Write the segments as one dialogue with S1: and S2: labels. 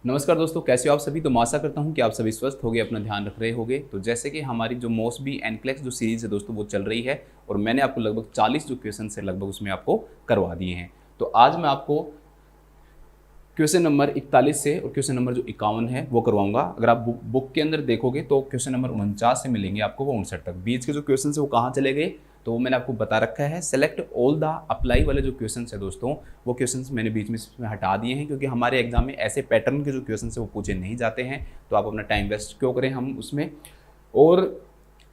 S1: नमस्कार दोस्तों, कैसे हो आप सभी। तो मैं आशा करता हूं कि आप सभी स्वस्थ होंगे, अपना ध्यान रख रहे होंगे। तो जैसे कि हमारी जो मॉसबी एनक्लेक्स जो सीरीज़ है दोस्तों वो चल रही है और मैंने आपको लगभग 40 जो क्वेश्चन है लगभग उसमें आपको करवा दिए हैं। तो आज मैं आपको क्वेश्चन नंबर 41 से और क्वेश्चन नंबर जो 51 है वो करवाऊंगा। अगर आप बुक के अंदर देखोगे तो क्वेश्चन नंबर 49 से मिलेंगे आपको वो 59 तक। बीच के जो क्वेश्चन है वो कहाँ चले गए तो वो मैंने आपको बता रखा है। सेलेक्ट ऑल द अप्लाई वाले जो क्वेश्चन है दोस्तों वो क्वेश्चन मैंने बीच में हटा दिए हैं, क्योंकि हमारे एग्जाम में ऐसे पैटर्न के जो क्वेश्चन है वो पूछे नहीं जाते हैं। तो आप अपना टाइम वेस्ट क्यों करें हम उसमें। और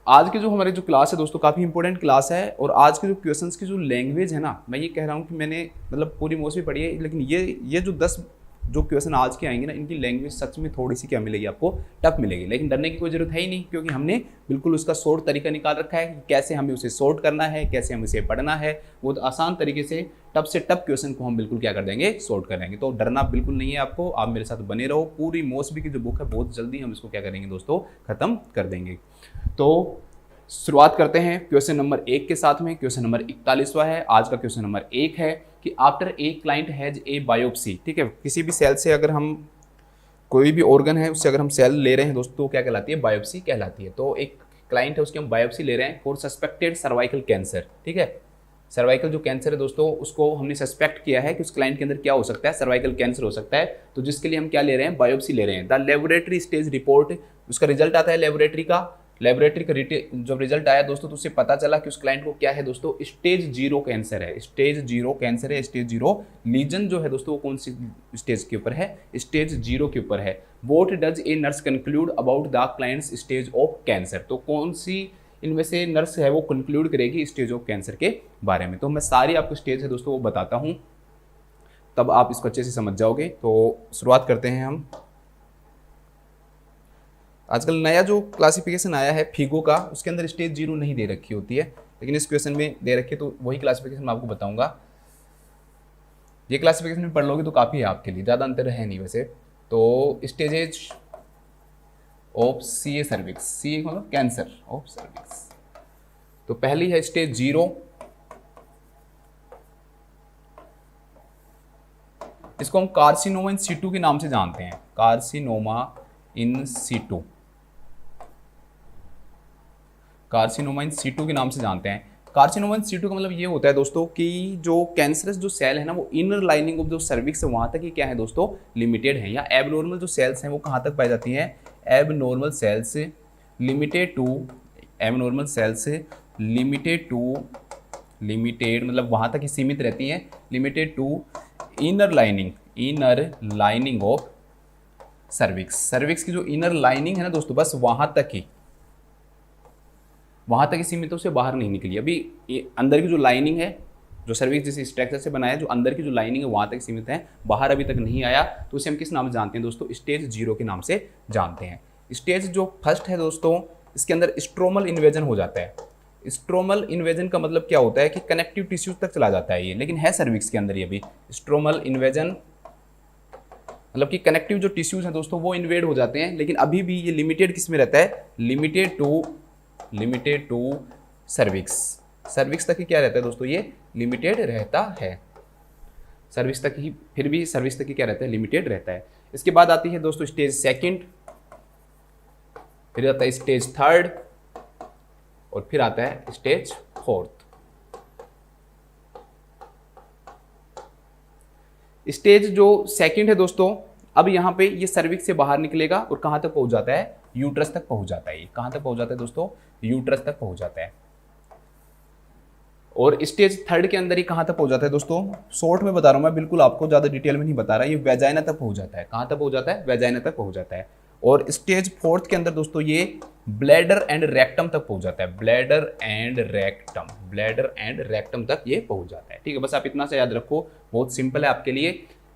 S1: आज की जो हमारी जो क्लास है दोस्तों काफ़ी इंपॉर्टेंट क्लास है। और आज के जो क्वेश्चंस की जो लैंग्वेज है ना, मैं ये कह रहा हूँ कि मैंने मतलब पूरी मोस्ट भी पढ़ी है, लेकिन ये जो 10 जो क्वेश्चन आज के आएंगे ना, इनकी लैंग्वेज सच में थोड़ी सी क्या मिलेगी आपको, टफ मिलेगी। लेकिन डरने की कोई ज़रूरत है ही नहीं, क्योंकि हमने बिल्कुल उसका शॉर्ट तरीका निकाल रखा है कि कैसे हमें उसे शॉर्ट करना है, कैसे हमें इसे पढ़ना है। बहुत आसान तरीके से टफ से टफ क्वेश्चन को हम बिल्कुल क्या कर देंगे, शॉर्ट कर देंगे। तो डरना बिल्कुल नहीं है आपको, आप मेरे साथ बने रहो। पूरी मौसमी की जो बुक है बहुत जल्दी हम इसको क्या करेंगे दोस्तों, खत्म कर देंगे। तो शुरुआत करते हैं क्वेश्चन नंबर 1 के साथ में। क्वेश्चन नंबर 41वां है। आज का क्वेश्चन नंबर 1 है कि after a client has a biopsy, ठीक है, किसी भी सेल से अगर हम कोई भी ऑर्गन है उससे अगर हम सेल ले रहे हैं दोस्तों तो क्या कहलाती है, बायोप्सी कहलाती है। तो एक क्लाइंट है उसकी हम बायोप्सी ले रहे हैं फॉर सस्पेक्टेड सर्वाइकल कैंसर, ठीक है। सर्वाइकल जो कैंसर है दोस्तों उसको हमने सस्पेक्ट किया है कि उस क्लाइंट के अंदर क्या हो सकता है, सर्वाइकल कैंसर हो सकता है। तो जिसके लिए हम क्या ले रहे हैं, बायोप्सी ले रहे हैं। द लेबोरेटरी स्टेज रिपोर्ट, उसका रिजल्ट आता है लेबोरेटरी का जब रिजल्ट आया दोस्तों तो उससे पता चला कि उस क्लाइंट को क्या है दोस्तों, स्टेज 0 कैंसर है। स्टेज 0 कैंसर है, स्टेज 0 लीजन जो है दोस्तों वो कौन सी स्टेज के ऊपर है, स्टेज 0 के ऊपर है। What does a nurse conclude about the clients stage of cancer, तो कौन सी इनमें से नर्स है वो कंक्लूड करेगी स्टेज ऑफ कैंसर के बारे में। तो मैं सारी आपको स्टेज है दोस्तों वो बताता हूँ, तब आप इसको अच्छे से समझ जाओगे। तो शुरुआत करते हैं हम। आजकल नया जो क्लासिफिकेशन आया है फिगो का, उसके अंदर स्टेज 0 नहीं दे रखी होती है, लेकिन इस क्वेश्चन में दे रखी है। तो वही क्लासिफिकेशन मैं आपको बताऊंगा। ये क्लासिफिकेशन में पढ़ लोगे तो काफ़ी है आपके लिए, ज़्यादा अंतर है नहीं वैसे। तो stages of C A cervix, C मतलब कैंसर ऑफ सर्विक्स। तो पहली है स्टेज 0, इसको हम कार्सिनोमा इन सीटू के नाम से जानते हैं। Carcinoma in situ, carcinoma in situ के नाम से जानते हैं। कार्सिनोमा इन सीटू का मतलब ये होता है दोस्तों कि जो कैंसरस जो सेल है ना वो इनर लाइनिंग ऑफ जो सर्विक्स है वहाँ तक ही क्या है दोस्तों, लिमिटेड है। या एबनॉर्मल जो सेल्स हैं वो कहाँ तक पाई जाती हैं, abnormal cells limited to, abnormal cells limited मतलब वहाँ तक ही सीमित रहती हैं, limited to inner lining of cervix. Cervix की जो इनर लाइनिंग है ना दोस्तों बस वहाँ तक ही सीमित है, उससे बाहर नहीं निकली। अभी अंदर की जो लाइनिंग है, जो सर्विक्स जिस स्ट्रक्चर से बनाया है, जो अंदर की जो लाइनिंग है वहाँ तक सीमित है, बाहर अभी तक नहीं आया। तो उसे हम किस नाम से जानते हैं दोस्तों, स्टेज 0 के नाम से जानते हैं। स्टेज जो फर्स्ट है दोस्तों, इसके अंदर स्ट्रोमल इन्वेजन हो जाता है। स्ट्रोमल इन्वेजन का मतलब क्या होता है कि कनेक्टिव टिश्यूज तक चला जाता है ये, लेकिन है सर्विक्स के अंदर ये भी। स्ट्रोमल इन्वेजन मतलब कि कनेक्टिव जो टिश्यूज हैं दोस्तों वो इन्वेड हो जाते हैं, लेकिन अभी भी ये लिमिटेड किस में रहता है, लिमिटेड टू सर्विक्स। सर्विक्स तक ही क्या रहता है दोस्तों, ये लिमिटेड रहता है। सर्विक्स तक ही, फिर भी सर्विक्स तक ही क्या रहता है, लिमिटेड रहता है। इसके बाद आती है दोस्तों स्टेज 2, फिर आता है स्टेज 3 और फिर आता है स्टेज 4। स्टेज जो 2 है दोस्तों, अब यहाँ पे ये सर्विक्स से बाहर निकलेगा और कहाँ तक पहुँच जाता है, यूट्रस तक पहुँच जाता है। ये कहाँ तक पहुँच जाता है दोस्तों, यूट्रस तक पहुँच जाता है। और स्टेज 3 के अंदर ही कहाँ तक पहुँच जाता है दोस्तों, शॉर्ट में बता रहा हूँ मैं, बिल्कुल आपको ज़्यादा डिटेल में नहीं बता रहा। ये वेजाइना तक पहुँच जाता है। कहाँ तक पहुँच जाता है, वेजाइना तक पहुँच जाता है। और स्टेज 4 के अंदर दोस्तों ये ब्लैडर एंड रेक्टम तक पहुँच जाता है। ब्लैडर एंड रेक्टम तक ये पहुँच जाता है, ठीक है। बस आप इतना से याद रखो, बहुत सिंपल है आपके लिए।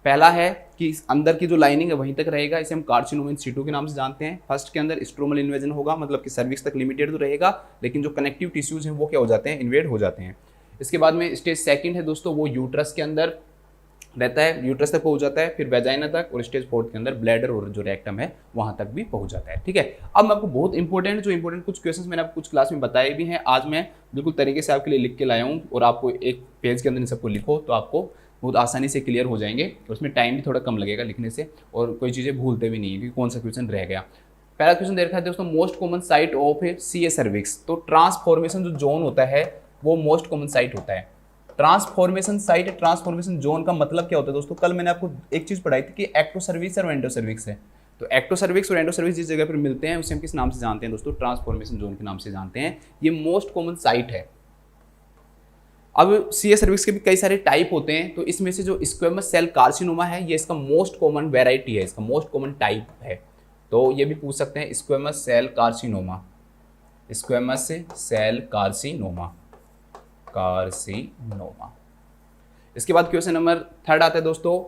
S1: पहला है कि अंदर की जो लाइनिंग है वहीं तक रहेगा, इसे हम कार्सिनोमा इन सीटू के नाम से जानते हैं। फर्स्ट के अंदर स्ट्रोमल इन्वेजन होगा, मतलब कि सर्विक्स तक लिमिटेड तो रहेगा, लेकिन जो कनेक्टिव टिश्यूज हैं वो क्या हो जाते हैं, इन्वेड हो जाते हैं। इसके बाद में स्टेज 2 है दोस्तों, वो यूट्रस के अंदर रहता है, यूट्रस तक पहुंच जाता है, फिर वेजाइना तक, और स्टेज 4 के अंदर ब्लैडर और जो रेक्टम है वहां तक भी पहुंच जाता है, ठीक है। अब मैं आपको बहुत इंपॉर्टेंट कुछ क्वेश्चंस मैंने आपको कुछ क्लास में बताए भी हैं, आज मैं बिल्कुल तरीके से आपके लिए लिख के लाया हूँ, और आपको एक पेज के अंदर इन सबको लिखो तो आपको बहुत आसानी से क्लियर हो जाएंगे और उसमें टाइम भी थोड़ा कम लगेगा लिखने से, और कोई चीज़ें भूलते भी नहीं है कि कौन सा क्वेश्चन रह गया। पहला क्वेश्चन दे रखा है दोस्तों, most common site of CA cervix. तो ट्रांसफॉर्मेशन जो जोन होता है वो मोस्ट कॉमन साइट होता है। ट्रांसफॉर्मेशन साइट, ट्रांसफॉर्मेशन जोन का मतलब क्या होता है दोस्तों? कल मैंने आपको एक चीज़ पढ़ाई थी कि एक्टो सर्विस और एंडो सर्विक्स है। तो एक्टो सर्विक्स और एंडो सर्विस जिस जगह पर मिलते हैं उसे हम किस नाम से जानते हैं दोस्तों? ट्रांसफॉर्मेशन जोन के नाम से जानते हैं। ये मोस्ट कॉमन साइट है। अब सीए सर्विक्स के भी कई सारे टाइप होते हैं, तो इसमें से जो स्क्वेमस सेल कार्सिनोमा है ये इसका मोस्ट कॉमन वेराइटी है, इसका मोस्ट कॉमन टाइप है। तो ये भी पूछ सकते हैं squamous cell carcinoma, squamous cell carcinoma, carcinoma. इसके बाद क्वेश्चन नंबर 3 आता है दोस्तों,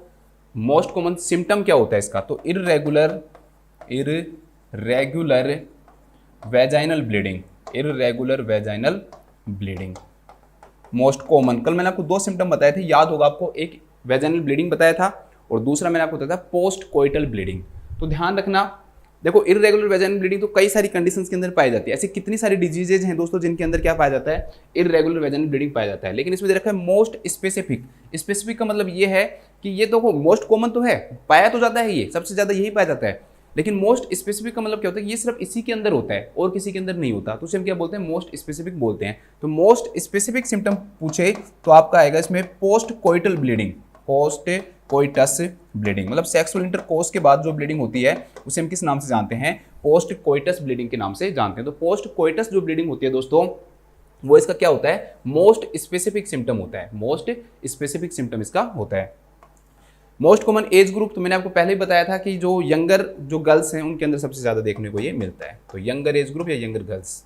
S1: मोस्ट कॉमन सिम्टम क्या होता है इसका? तो irregular vaginal bleeding, irregular vaginal bleeding most common. कल मैंने आपको 2 सिम्टम बताए थे, याद होगा आपको, एक वेजाइनल ब्लीडिंग बताया था और दूसरा मैंने आपको बताया था पोस्ट कोइटल ब्लीडिंग। तो ध्यान रखना, देखो इर्रेगुलर वेजाइनल ब्लीडिंग तो कई सारी कंडीशंस के अंदर पाई जाती है। ऐसी कितनी सारी डिजीजेज हैं दोस्तों जिनके अंदर क्या पाया जाता है? इर्रेगुलर वेजाइनल ब्लीडिंग पाया जाता है। लेकिन इसमें दे रखा है मोस्ट स्पेसिफिक। स्पेसिफिक का मतलब ये है कि ये तो मोस्ट कॉमन तो है, पाया तो जाता है, ये सबसे ज्यादा यही पाया जाता है, लेकिन मोस्ट स्पेसिफिक का मतलब क्या होता है? ये सिर्फ इसी के अंदर होता है और किसी के अंदर नहीं होता, तो उसे हम क्या बोलते हैं? मोस्ट स्पेसिफिक बोलते हैं। तो मोस्ट स्पेसिफिक सिम्टम पूछे तो आपका आएगा इसमें post coital bleeding, post coitus bleeding, मतलब सेक्सुअल इंटरकोर्स के बाद जो ब्लीडिंग होती है उसे हम किस नाम से जानते हैं? पोस्ट कोइटस ब्लीडिंग के नाम से जानते हैं। तो पोस्ट कोइटस जो ब्लीडिंग होती है दोस्तों वो इसका क्या होता है? मोस्ट स्पेसिफिक सिम्टम होता है, मोस्ट स्पेसिफिक सिम्टम इसका होता है। मोस्ट कॉमन एज ग्रुप, तो मैंने आपको पहले ही बताया था कि जो यंगर जो गर्ल्स हैं उनके अंदर सबसे ज्यादा देखने को ये मिलता है। तो यंगर एज ग्रुप या younger girls.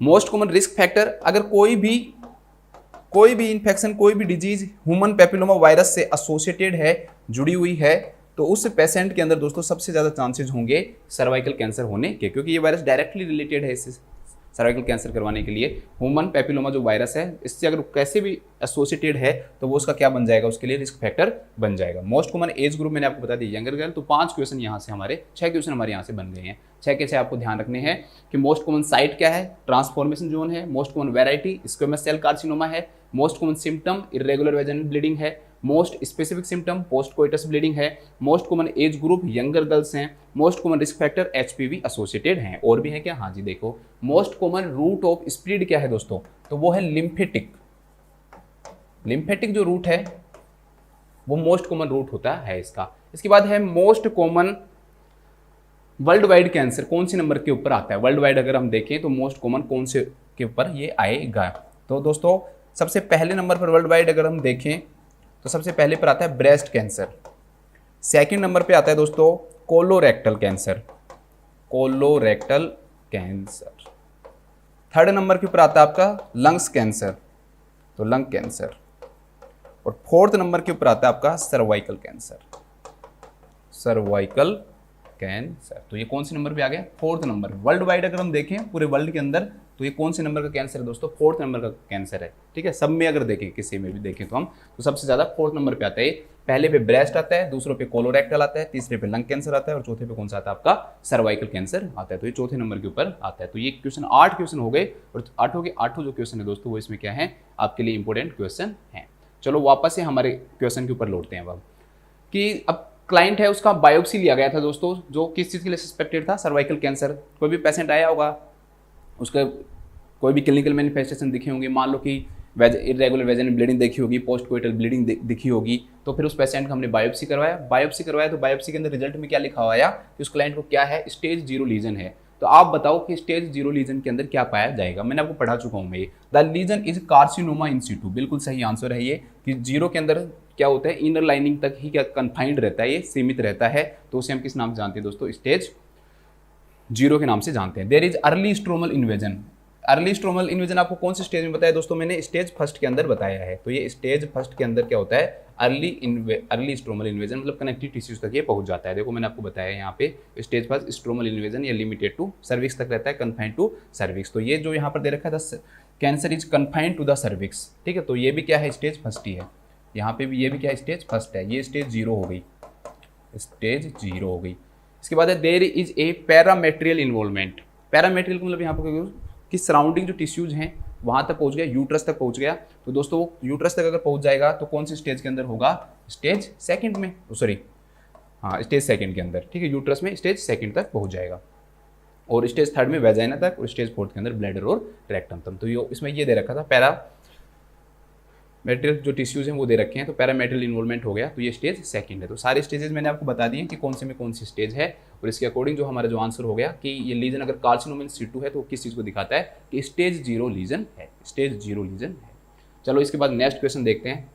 S1: Most common risk factor, अगर कोई भी इन्फेक्शन, कोई भी डिजीज ह्यूमन पेपिलोमा वायरस से एसोसिएटेड है, जुड़ी हुई है, तो उस पेशेंट के अंदर दोस्तों सबसे ज़्यादा चांसेज होंगे सर्वाइकल कैंसर होने के, क्योंकि ये वायरस डायरेक्टली रिलेटेड है इससे सर्वाइकल कैंसर करवाने के लिए। ह्यूमन पेपिलोमा जो वायरस है इससे अगर कैसे भी एसोसिएटेड है तो वो उसका क्या बन जाएगा? उसके लिए रिस्क फैक्टर बन जाएगा। मोस्ट कॉमन एज ग्रुप मैंने आपको बता दी यंगर गर्ल। तो 5 क्वेश्चन यहाँ से हमारे 6 क्वेश्चन हमारे यहाँ से बन गए हैं। 6 के 6 आपको ध्यान रखने हैं कि मोस्ट कॉमन साइट क्या है, ट्रांसफॉर्मेशन जोन है, most common variety squamous cell carcinoma है, most common symptom irregular vaginal bleeding है, most specific symptom post coitus bleeding है, most common age group younger girls हैं, most common risk factor HPV associated हैं। और भी है क्या? हाँ जी, देखो most common route of spread क्या है दोस्तों? तो वो है लिम्फेटिक। लिम्फेटिक जो रूट है वो मोस्ट कॉमन रूट होता है इसका। इसके बाद है most common world wide cancer, कौन सी नंबर के ऊपर आता है? वर्ल्ड वाइड अगर हम देखें तो मोस्ट कॉमन कौन से के ऊपर ये आएगा? तो दोस्तों सबसे पहले नंबर पर वर्ल्ड वाइड अगर हम देखें तो सबसे पहले पर आता है ब्रेस्ट कैंसर। सेकंड नंबर पे आता है दोस्तों colorectal cancer, colorectal cancer. Third number के ऊपर आता है आपका लंग्स कैंसर, तो लंग कैंसर। और फोर्थ नंबर के ऊपर आता है आपका सर्वाइकल कैंसर, सर्वाइकल कैंसर। तो ये कौन से नंबर पे आ गया? 4th number. वर्ल्ड वाइड अगर हम देखें पूरे वर्ल्ड के अंदर तो ये कौन से नंबर का कैंसर है दोस्तों? 4th नंबर का कैंसर है। ठीक है, सब में अगर देखें, किसी में भी देखें तो हम, तो सबसे ज्यादा 4th नंबर पे आता है। पहले पे ब्रेस्ट आता है, दूसरों पे कोलोरेक्टल आता है, तीसरे पे लंग कैंसर आता है और चौथे पे कौन सा आता है? आपका सर्वाइकल कैंसर आता है। तो ये 4थे नंबर के ऊपर आता है। तो ये क्वेश्चन 8 क्वेश्चन हो गए और 8 के 8 जो क्वेश्चन है दोस्तों वो इसमें क्या है? आपके लिए इंपॉर्टेंट क्वेश्चन है। चलो वापस से हमारे क्वेश्चन के ऊपर लौटते हैं अब कि अब क्लाइंट है उसका बायोप्सी लिया गया था दोस्तों, जो किस चीज़ के लिए सस्पेक्टेड था? Cervical cancer. कोई भी पेशेंट आया होगा, उसका कोई भी क्लिनिकल मैनिफेस्टेशन दिखे होंगे, मान लो कि इरेगुलर वेजाइनल ब्लीडिंग देखी होगी, पोस्ट कोइटल ब्लीडिंग दिखी होगी, तो फिर उस पेशेंट का हमने बायोप्सी करवाया। तो बायोप्सी के अंदर रिजल्ट में क्या लिखा हुआ आया कि उस क्लाइंट को क्या है? स्टेज 0 लीजन है। तो आप बताओ कि स्टेज 0 लीजन के अंदर क्या पाया जाएगा? मैंने आपको पढ़ा चुका हूँ मैं, the lesion is carcinoma in situ. बिल्कुल सही आंसर है ये कि 0 के अंदर क्या होता है? इनर लाइनिंग तक ही क्या कन्फाइंड रहता है, ये सीमित रहता है। तो उसे हम किस नाम से जानते हैं दोस्तों? स्टेज 0 के नाम से जानते हैं। There is early stromal invasion. Early stromal invasion आपको कौन से स्टेज में बताया दोस्तों? मैंने स्टेज 1 के अंदर बताया है। तो ये स्टेज 1 के अंदर क्या होता है? अर्ली स्ट्रोमल इन्वेजन, मतलब कनेक्टिव टिश्यूज तक ये पहुंच जाता है। देखो मैंने आपको बताया यहाँ पे स्टेज 1 स्ट्रोमल इन्वेजन या लिमिटेड टू सर्विक्स तक रहता है, कन्फाइंड टू सर्विक्स। तो ये जो यहाँ पर दे रखा है cancer is confined to the cervix. ठीक है, तो ये भी क्या है? स्टेज 1 ही है। यहाँ पे भी ये भी क्या है? स्टेज 1 है। ये स्टेज 0 हो गई, स्टेज 0 हो गई। इसके बाद है देयर इज ए पैरामेट्रियल इन्वॉल्वमेंट। पैरामेट्रियल का मतलब यहाँ पर उसकी सराउंडिंग जो टिश्यूज हैं वहाँ तक पहुँच गया, यूट्रस तक पहुँच गया। तो दोस्तों वो यूट्रस तक अगर पहुँच जाएगा तो कौन सी स्टेज के अंदर होगा, स्टेज सेकंड में, सॉरी हाँ स्टेज सेकंड के अंदर, ठीक है, यूट्रस में स्टेज सेकंड तक पहुँच जाएगा, और स्टेज थर्ड में वेजाइना तक, और स्टेज फोर्थ के अंदर ब्लैडर और रेक्टम तक। तो ये इसमें ये दे रखा था पैरा मेटेरियल जो टिश्यूज हैं वो दे रखे हैं, तो पैरामेटेरियल इन्वॉल्वमेंट हो गया, तो ये स्टेज सेकंड है। तो सारे स्टेजेस मैंने आपको बता दिए कि कौन से में कौन सी स्टेज है, और इसके अकॉर्डिंग जो हमारा जो आंसर हो गया कि ये लीजन अगर कार्सिनोमा इन सिटू है तो किस चीज़ को दिखाता है कि स्टेज 0 लीजन है, स्टेज 0 लीजन है। चलो इसके बाद नेक्स्ट क्वेश्चन देखते हैं।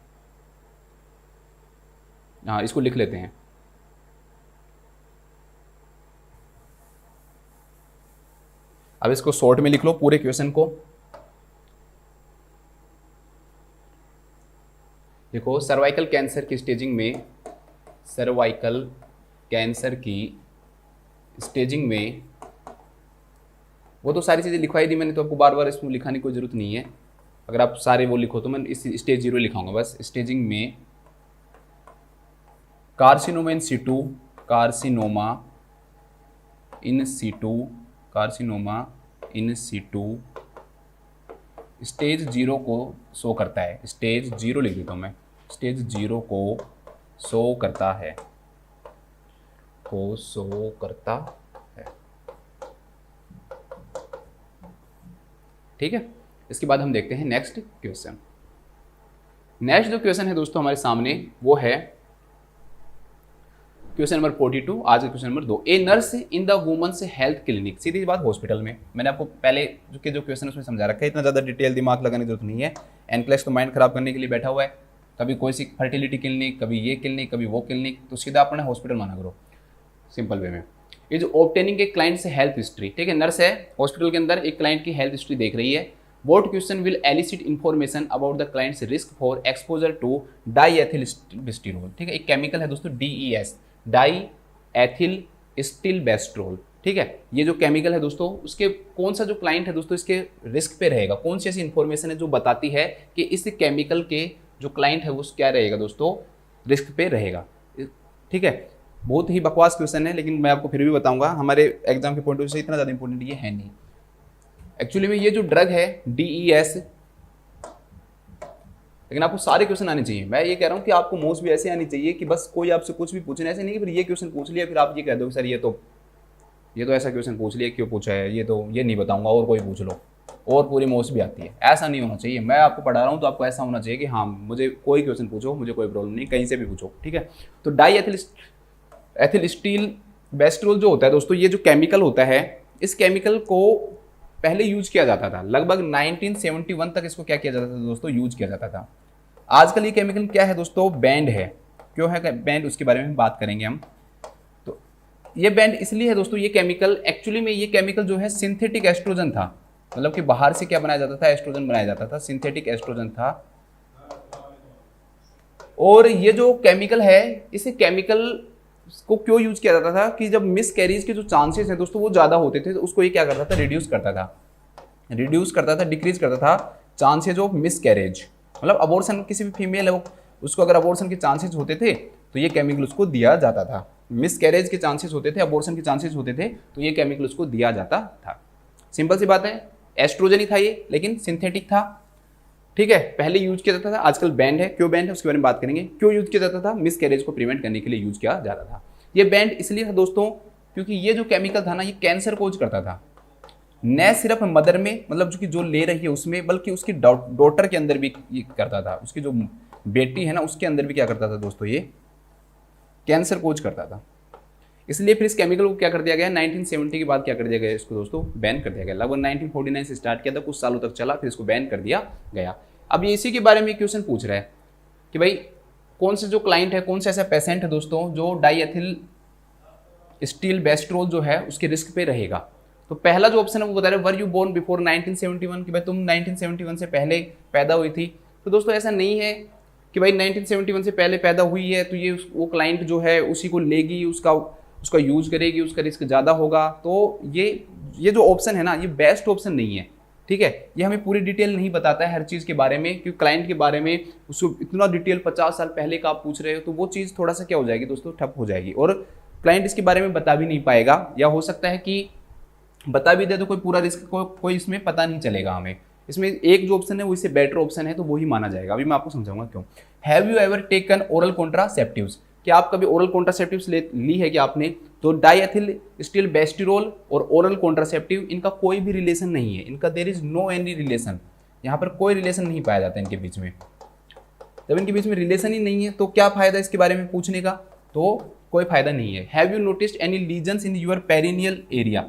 S1: हाँ इसको लिख लेते हैं। अब इसको शॉर्ट में लिख लो पूरे क्वेश्चन को। देखो सर्वाइकल कैंसर की स्टेजिंग में, सर्वाइकल कैंसर की स्टेजिंग में वो तो सारी चीज़ें लिखवाई दी मैंने, तो आपको बार बार इसमें लिखाने की कोई ज़रूरत नहीं है। अगर आप सारे वो लिखो तो मैं इस स्टेज 0 लिखाऊंगा बस। स्टेजिंग में carcinoma in Situ, carcinoma in Situ, carcinoma in Situ stage 0 को शो करता है, स्टेज 0 लिख देता हूँ मैं, स्टेज 0 को शो करता है, को शो करता है, ठीक है। इसके बाद हम देखते हैं नेक्स्ट क्वेश्चन। नेक्स्ट जो क्वेश्चन है दोस्तों हमारे सामने वो है क्वेश्चन नंबर 42, आज का question number 2। A nurse in the women's health clinic, सीधी बात हॉस्पिटल में। मैंने आपको पहले जो क्वेश्चन उसमें समझा रखा है, इतना ज़्यादा डिटेल दिमाग लगाने की जरूरत नहीं है। एनक्लेक्स तो माइंड खराब करने के लिए बैठा हुआ है, कभी कोई सी फर्टिलिटी क्लिनिक, कभी ये क्लिनिक, कभी वो क्लिनिक, तो सीधा अपने हॉस्पिटल माना करो सिंपल वे में। ये जो ऑब्टेनिंग एक क्लाइंट से हेल्थ हिस्ट्री, ठीक है, नर्स है हॉस्पिटल के अंदर, एक क्लाइंट की हेल्थ हिस्ट्री देख रही है। What question will elicit information about the client's risk for exposure to diethylstilbestrol, ठीक है, एक केमिकल है दोस्तों DES, डाईएथिलस्टिलबेस्ट्रोल, ठीक है। ये जो केमिकल है दोस्तों उसके कौन सा जो क्लाइंट है दोस्तों इसके रिस्क पे रहेगा, कौन सी ऐसी इंफॉर्मेशन है जो बताती है कि इस केमिकल के जो क्लाइंट है वो क्या रहेगा दोस्तों, रिस्क पे रहेगा, ठीक है। बहुत ही बकवास क्वेश्चन है लेकिन मैं आपको फिर भी बताऊंगा, हमारे एग्जाम के पॉइंट ऑफ व्यू से इतना ज़्यादा इंपॉर्टेंट ये है नहीं। एक्चुअली में ये जो ड्रग है DES, लेकिन आपको सारे क्वेश्चन आने चाहिए। मैं ये कह रहा हूँ कि आपको मोस्ट भी ऐसे आनी चाहिए कि बस कोई आपसे कुछ भी पूछे, ऐसे नहीं कि फिर ये क्वेश्चन पूछ लिया फिर आप ये कह दो सर ये तो ऐसा क्वेश्चन पूछ लिया, क्यों पूछा है, ये नहीं बताऊंगा और कोई पूछ लो, और पूरी मोस्ट भी आती है। ऐसा नहीं होना चाहिए। मैं आपको पढ़ा रहा हूँ तो आपको ऐसा होना चाहिए कि हाँ मुझे कोई क्वेश्चन पूछो, मुझे कोई प्रॉब्लम नहीं, कहीं से भी पूछो, ठीक है। तो डाईएथिलस्टिलबेस्ट्रोल जो होता है दोस्तों, ये जो केमिकल होता है, इस केमिकल को पहले यूज किया जाता था, लगभग 1971 तक इसको क्या किया जाता था दोस्तों, यूज किया जाता था। आजकल ये केमिकल क्या है दोस्तों, बैंड है। क्यों है बैंड, उसके बारे में बात करेंगे हम। तो ये बैंड इसलिए है दोस्तों, ये केमिकल एक्चुअली में ये केमिकल जो है सिंथेटिक एस्ट्रोजन था, मतलब कि बाहर से क्या बनाया जाता था, एस्ट्रोजन बनाया जाता था, सिंथेटिक एस्ट्रोजन था। और ये जो केमिकल है, इसे केमिकल को क्यों यूज किया जाता था कि जब मिस कैरीज के जो चांसेस हैं दोस्तों वो ज़्यादा होते थे, तो उसको ये क्या करता था, रिड्यूस करता था, डिक्रीज करता था चांसेज ऑफ मिस कैरेज। मतलब अबॉर्शन किसी भी फीमेल है वो, उसको अगर अबॉर्शन के चांसेस होते थे तो ये केमिकल उसको दिया जाता था। मिस कैरेज के चांसेस होते थे, अबॉर्शन के चांसेस होते थे, तो ये केमिकल उसको दिया जाता था। सिंपल सी बात है, एस्ट्रोजन ही था ये, लेकिन सिंथेटिक था, ठीक है। पहले यूज किया जाता था, आजकल बैंड है। क्यों बैंड है उसके बारे में बात करेंगे। क्यों यूज किया जाता था, मिस कैरेज को प्रिवेंट करने के लिए यूज किया जाता था। ये बैंड इसलिए था दोस्तों क्योंकि ये जो केमिकल था ना, ये कैंसर कोज करता था, न सिर्फ मदर में, मतलब जो ले रही है उसमें, बल्कि उसकी डॉटर के अंदर भी ये करता था, उसकी जो बेटी है ना उसके अंदर भी क्या करता था दोस्तों, ये कैंसर कोज करता था। इसलिए फिर इस केमिकल को क्या कर दिया गया, 1970 के बाद क्या कर दिया गया, इसको दोस्तों बैन कर दिया गया। लगभग 1949 से स्टार्ट किया था, कुछ सालों तक चला, फिर इसको बैन कर दिया गया। अब ये इसी के बारे में क्वेश्चन पूछ रहा है कि भाई कौन से जो क्लाइंट है, कौन सा ऐसा पेशेंट है दोस्तों जो डाईएथिलस्टिलबेस्ट्रोल जो है उसके रिस्क पे रहेगा। तो पहला जो ऑप्शन है वो बता रहे वर यू बोर्न बिफोर 1971, कि भाई तुम 1971 से पहले पैदा हुई थी। तो दोस्तों ऐसा नहीं है कि भाई 1971 से पहले पैदा हुई है तो ये वो क्लाइंट जो है उसी को लेगी, उसका यूज करेगी, उसका रिस्क ज़्यादा होगा। तो ये जो ऑप्शन है ना, ये बेस्ट ऑप्शन नहीं है, ठीक है। ये हमें पूरी डिटेल नहीं बताता है हर चीज़ के बारे में, क्योंकि क्लाइंट के बारे में उसको इतना डिटेल 50 साल पहले का आप पूछ रहे हो, तो वो चीज़ थोड़ा सा क्या हो जाएगी दोस्तों, ठप हो जाएगी, और क्लाइंट इसके बारे में बता भी नहीं पाएगा। या हो सकता है कि बता भी दे तो कोई पूरा रिस्क कोई इसमें पता नहीं चलेगा हमें। इसमें एक जो ऑप्शन है वो इससे बेटर ऑप्शन है, तो वो ही माना जाएगा। अभी मैं आपको समझाऊंगा क्यों। Have you ever taken oral contraceptives, क्या आप कभी ओरल कॉन्ट्रासेप्टिव्स ली है कि आपने? तो डाईएथिल स्टिलबेस्टिरोल और ओरल कॉन्ट्रासेप्टिव, इनका कोई भी रिलेशन नहीं है, इनका there is no any relation, यहाँ पर कोई रिलेशन नहीं पाया जाता इनके बीच में। जब इनके बीच में रिलेशन ही नहीं है तो क्या फायदा इसके बारे में पूछने का, तो कोई फायदा नहीं है। Have you noticed any lesions in your perineal area,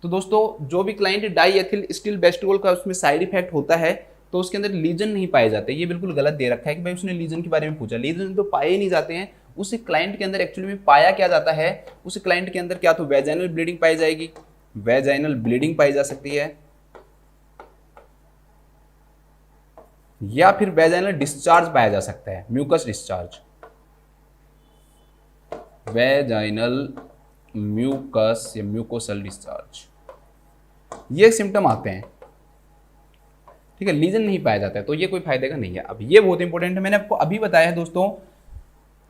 S1: तो दोस्तों जो भी क्लाइंट डाईएथिल स्टिलबेस्टिरोल का उसमें साइड इफेक्ट होता है तो उसके अंदर लीजन नहीं पाए जाते। ये बिल्कुल गलत दे रखा है कि भाई उसने लीजन के बारे में पूछा, लीजन तो पाए ही नहीं जाते हैं। उस क्लाइंट के अंदर एक्चुअली में पाया क्या जाता है, उस क्लाइंट के अंदर क्या तो वेजाइनल ब्लीडिंग पाई जाएगी, वेजाइनल ब्लीडिंग पाई जा सकती है, या फिर वेजाइनल डिस्चार्ज पाया जा सकता है, म्यूकस डिस्चार्ज, वेजाइनल म्यूकस या म्यूकोसल डिस्चार्ज, ये सिम्टम आते हैं। ठीक है, लीजन नहीं पाया जाता है तो ये कोई फायदे का नहीं है। अब ये बहुत इंपॉर्टेंट है, मैंने आपको अभी बताया है दोस्तों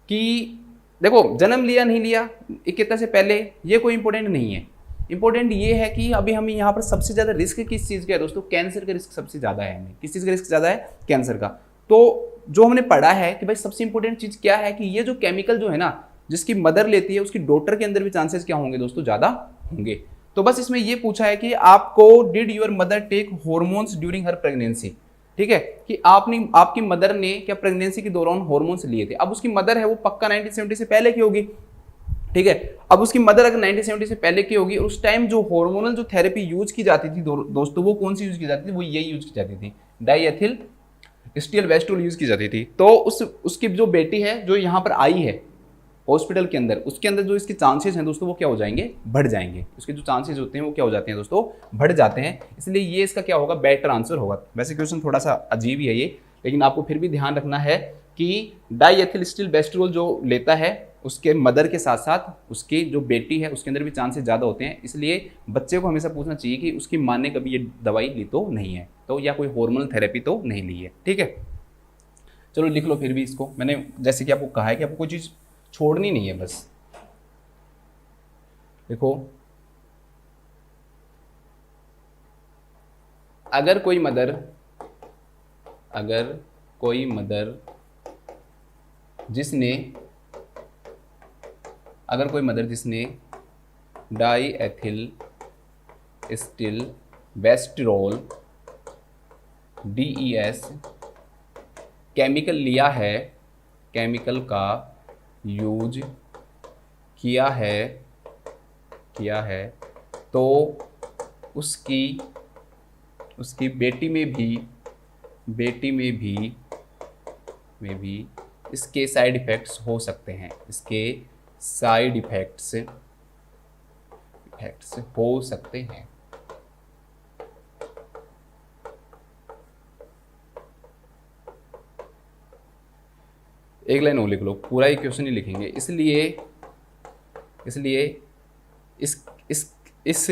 S1: कि देखो जन्म लिया नहीं लिया 21 से पहले ये कोई इंपॉर्टेंट नहीं है। इंपॉर्टेंट ये है कि अभी हमें यहाँ पर सबसे ज़्यादा रिस्क किस चीज़ का है दोस्तों, कैंसर का रिस्क सबसे ज़्यादा है। हमें किस चीज़ का रिस्क ज़्यादा है, कैंसर का। तो जो हमने पढ़ा है कि भाई सबसे इंपॉर्टेंट चीज़ क्या है कि ये जो केमिकल जो है ना, जिसकी मदर लेती है उसकी डॉटर के अंदर भी चांसेस क्या होंगे दोस्तों, ज़्यादा होंगे। तो बस इसमें ये पूछा है कि आपको did your mother take hormones during her pregnancy, ठीक है, कि आपकी मदर ने क्या प्रेगनेंसी के दौरान हॉर्मोन्स लिए थे। अब उसकी मदर है वो पक्का 1970 से पहले की होगी, ठीक है। अब उसकी मदर अगर 1970 से पहले की होगी, उस टाइम जो हार्मोनल जो थेरेपी यूज की जाती थी दोस्तों, वो कौन सी यूज की जाती थी, वो ये यूज की जाती थी, डाईएथिल स्टिलबेस्टिरोल यूज की जाती थी। तो उसकी जो बेटी है जो यहाँ पर आई है हॉस्पिटल के अंदर, उसके अंदर जो इसके चांसेस हैं दोस्तों वो क्या हो जाएंगे, बढ़ जाएंगे। उसके जो चांसेस होते हैं वो क्या हो जाते हैं दोस्तों, बढ़ जाते हैं। इसलिए ये इसका क्या होगा, बेटर आंसर होगा। वैसे क्वेश्चन थोड़ा सा अजीब ही है ये, लेकिन आपको फिर भी ध्यान रखना है कि डाईएथिल स्टिलबेस्टिरोल जो लेता है उसके मदर के साथ साथ उसकी जो बेटी है उसके अंदर भी चांसेस ज़्यादा होते हैं। इसलिए बच्चे को हमेशा पूछना चाहिए कि उसकी माँ ने कभी ये दवाई ली तो नहीं है, तो या कोई हार्मोनल थेरेपी तो नहीं ली है, ठीक है। चलो लिख लो फिर भी इसको, मैंने जैसे कि आपको कहा है कि आपको कोई चीज़ छोड़नी नहीं है, बस देखो। अगर कोई मदर जिसने डाईएथिल स्टिलबेस्टिरोल DES केमिकल लिया है, केमिकल का यूज किया है तो उसकी बेटी में भी इसके साइड इफ़ेक्ट्स हो सकते हैं, इसके साइड इफ़ेक्ट्स हो सकते हैं। एक लाइन और लिख लो, पूरा ही क्वेश्चन ही लिखेंगे। इसलिए इस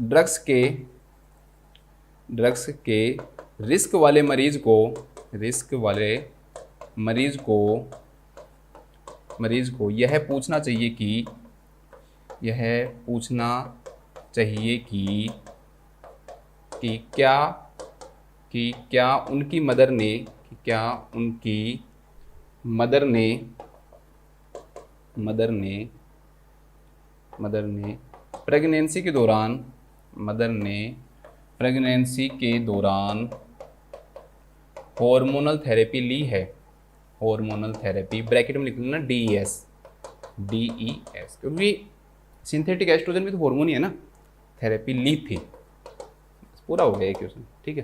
S1: ड्रग्स के रिस्क वाले मरीज को यह पूछना चाहिए कि क्या उनकी मदर ने प्रेगनेंसी के दौरान हार्मोनल थेरेपी ली है, हार्मोनल थेरेपी ब्रैकेट में लिख लेना DES, क्योंकि सिंथेटिक एस्ट्रोजन भी तो हार्मोन ही है ना, थेरेपी ली थी। पूरा हो गया ये क्वेश्चन, ठीक है।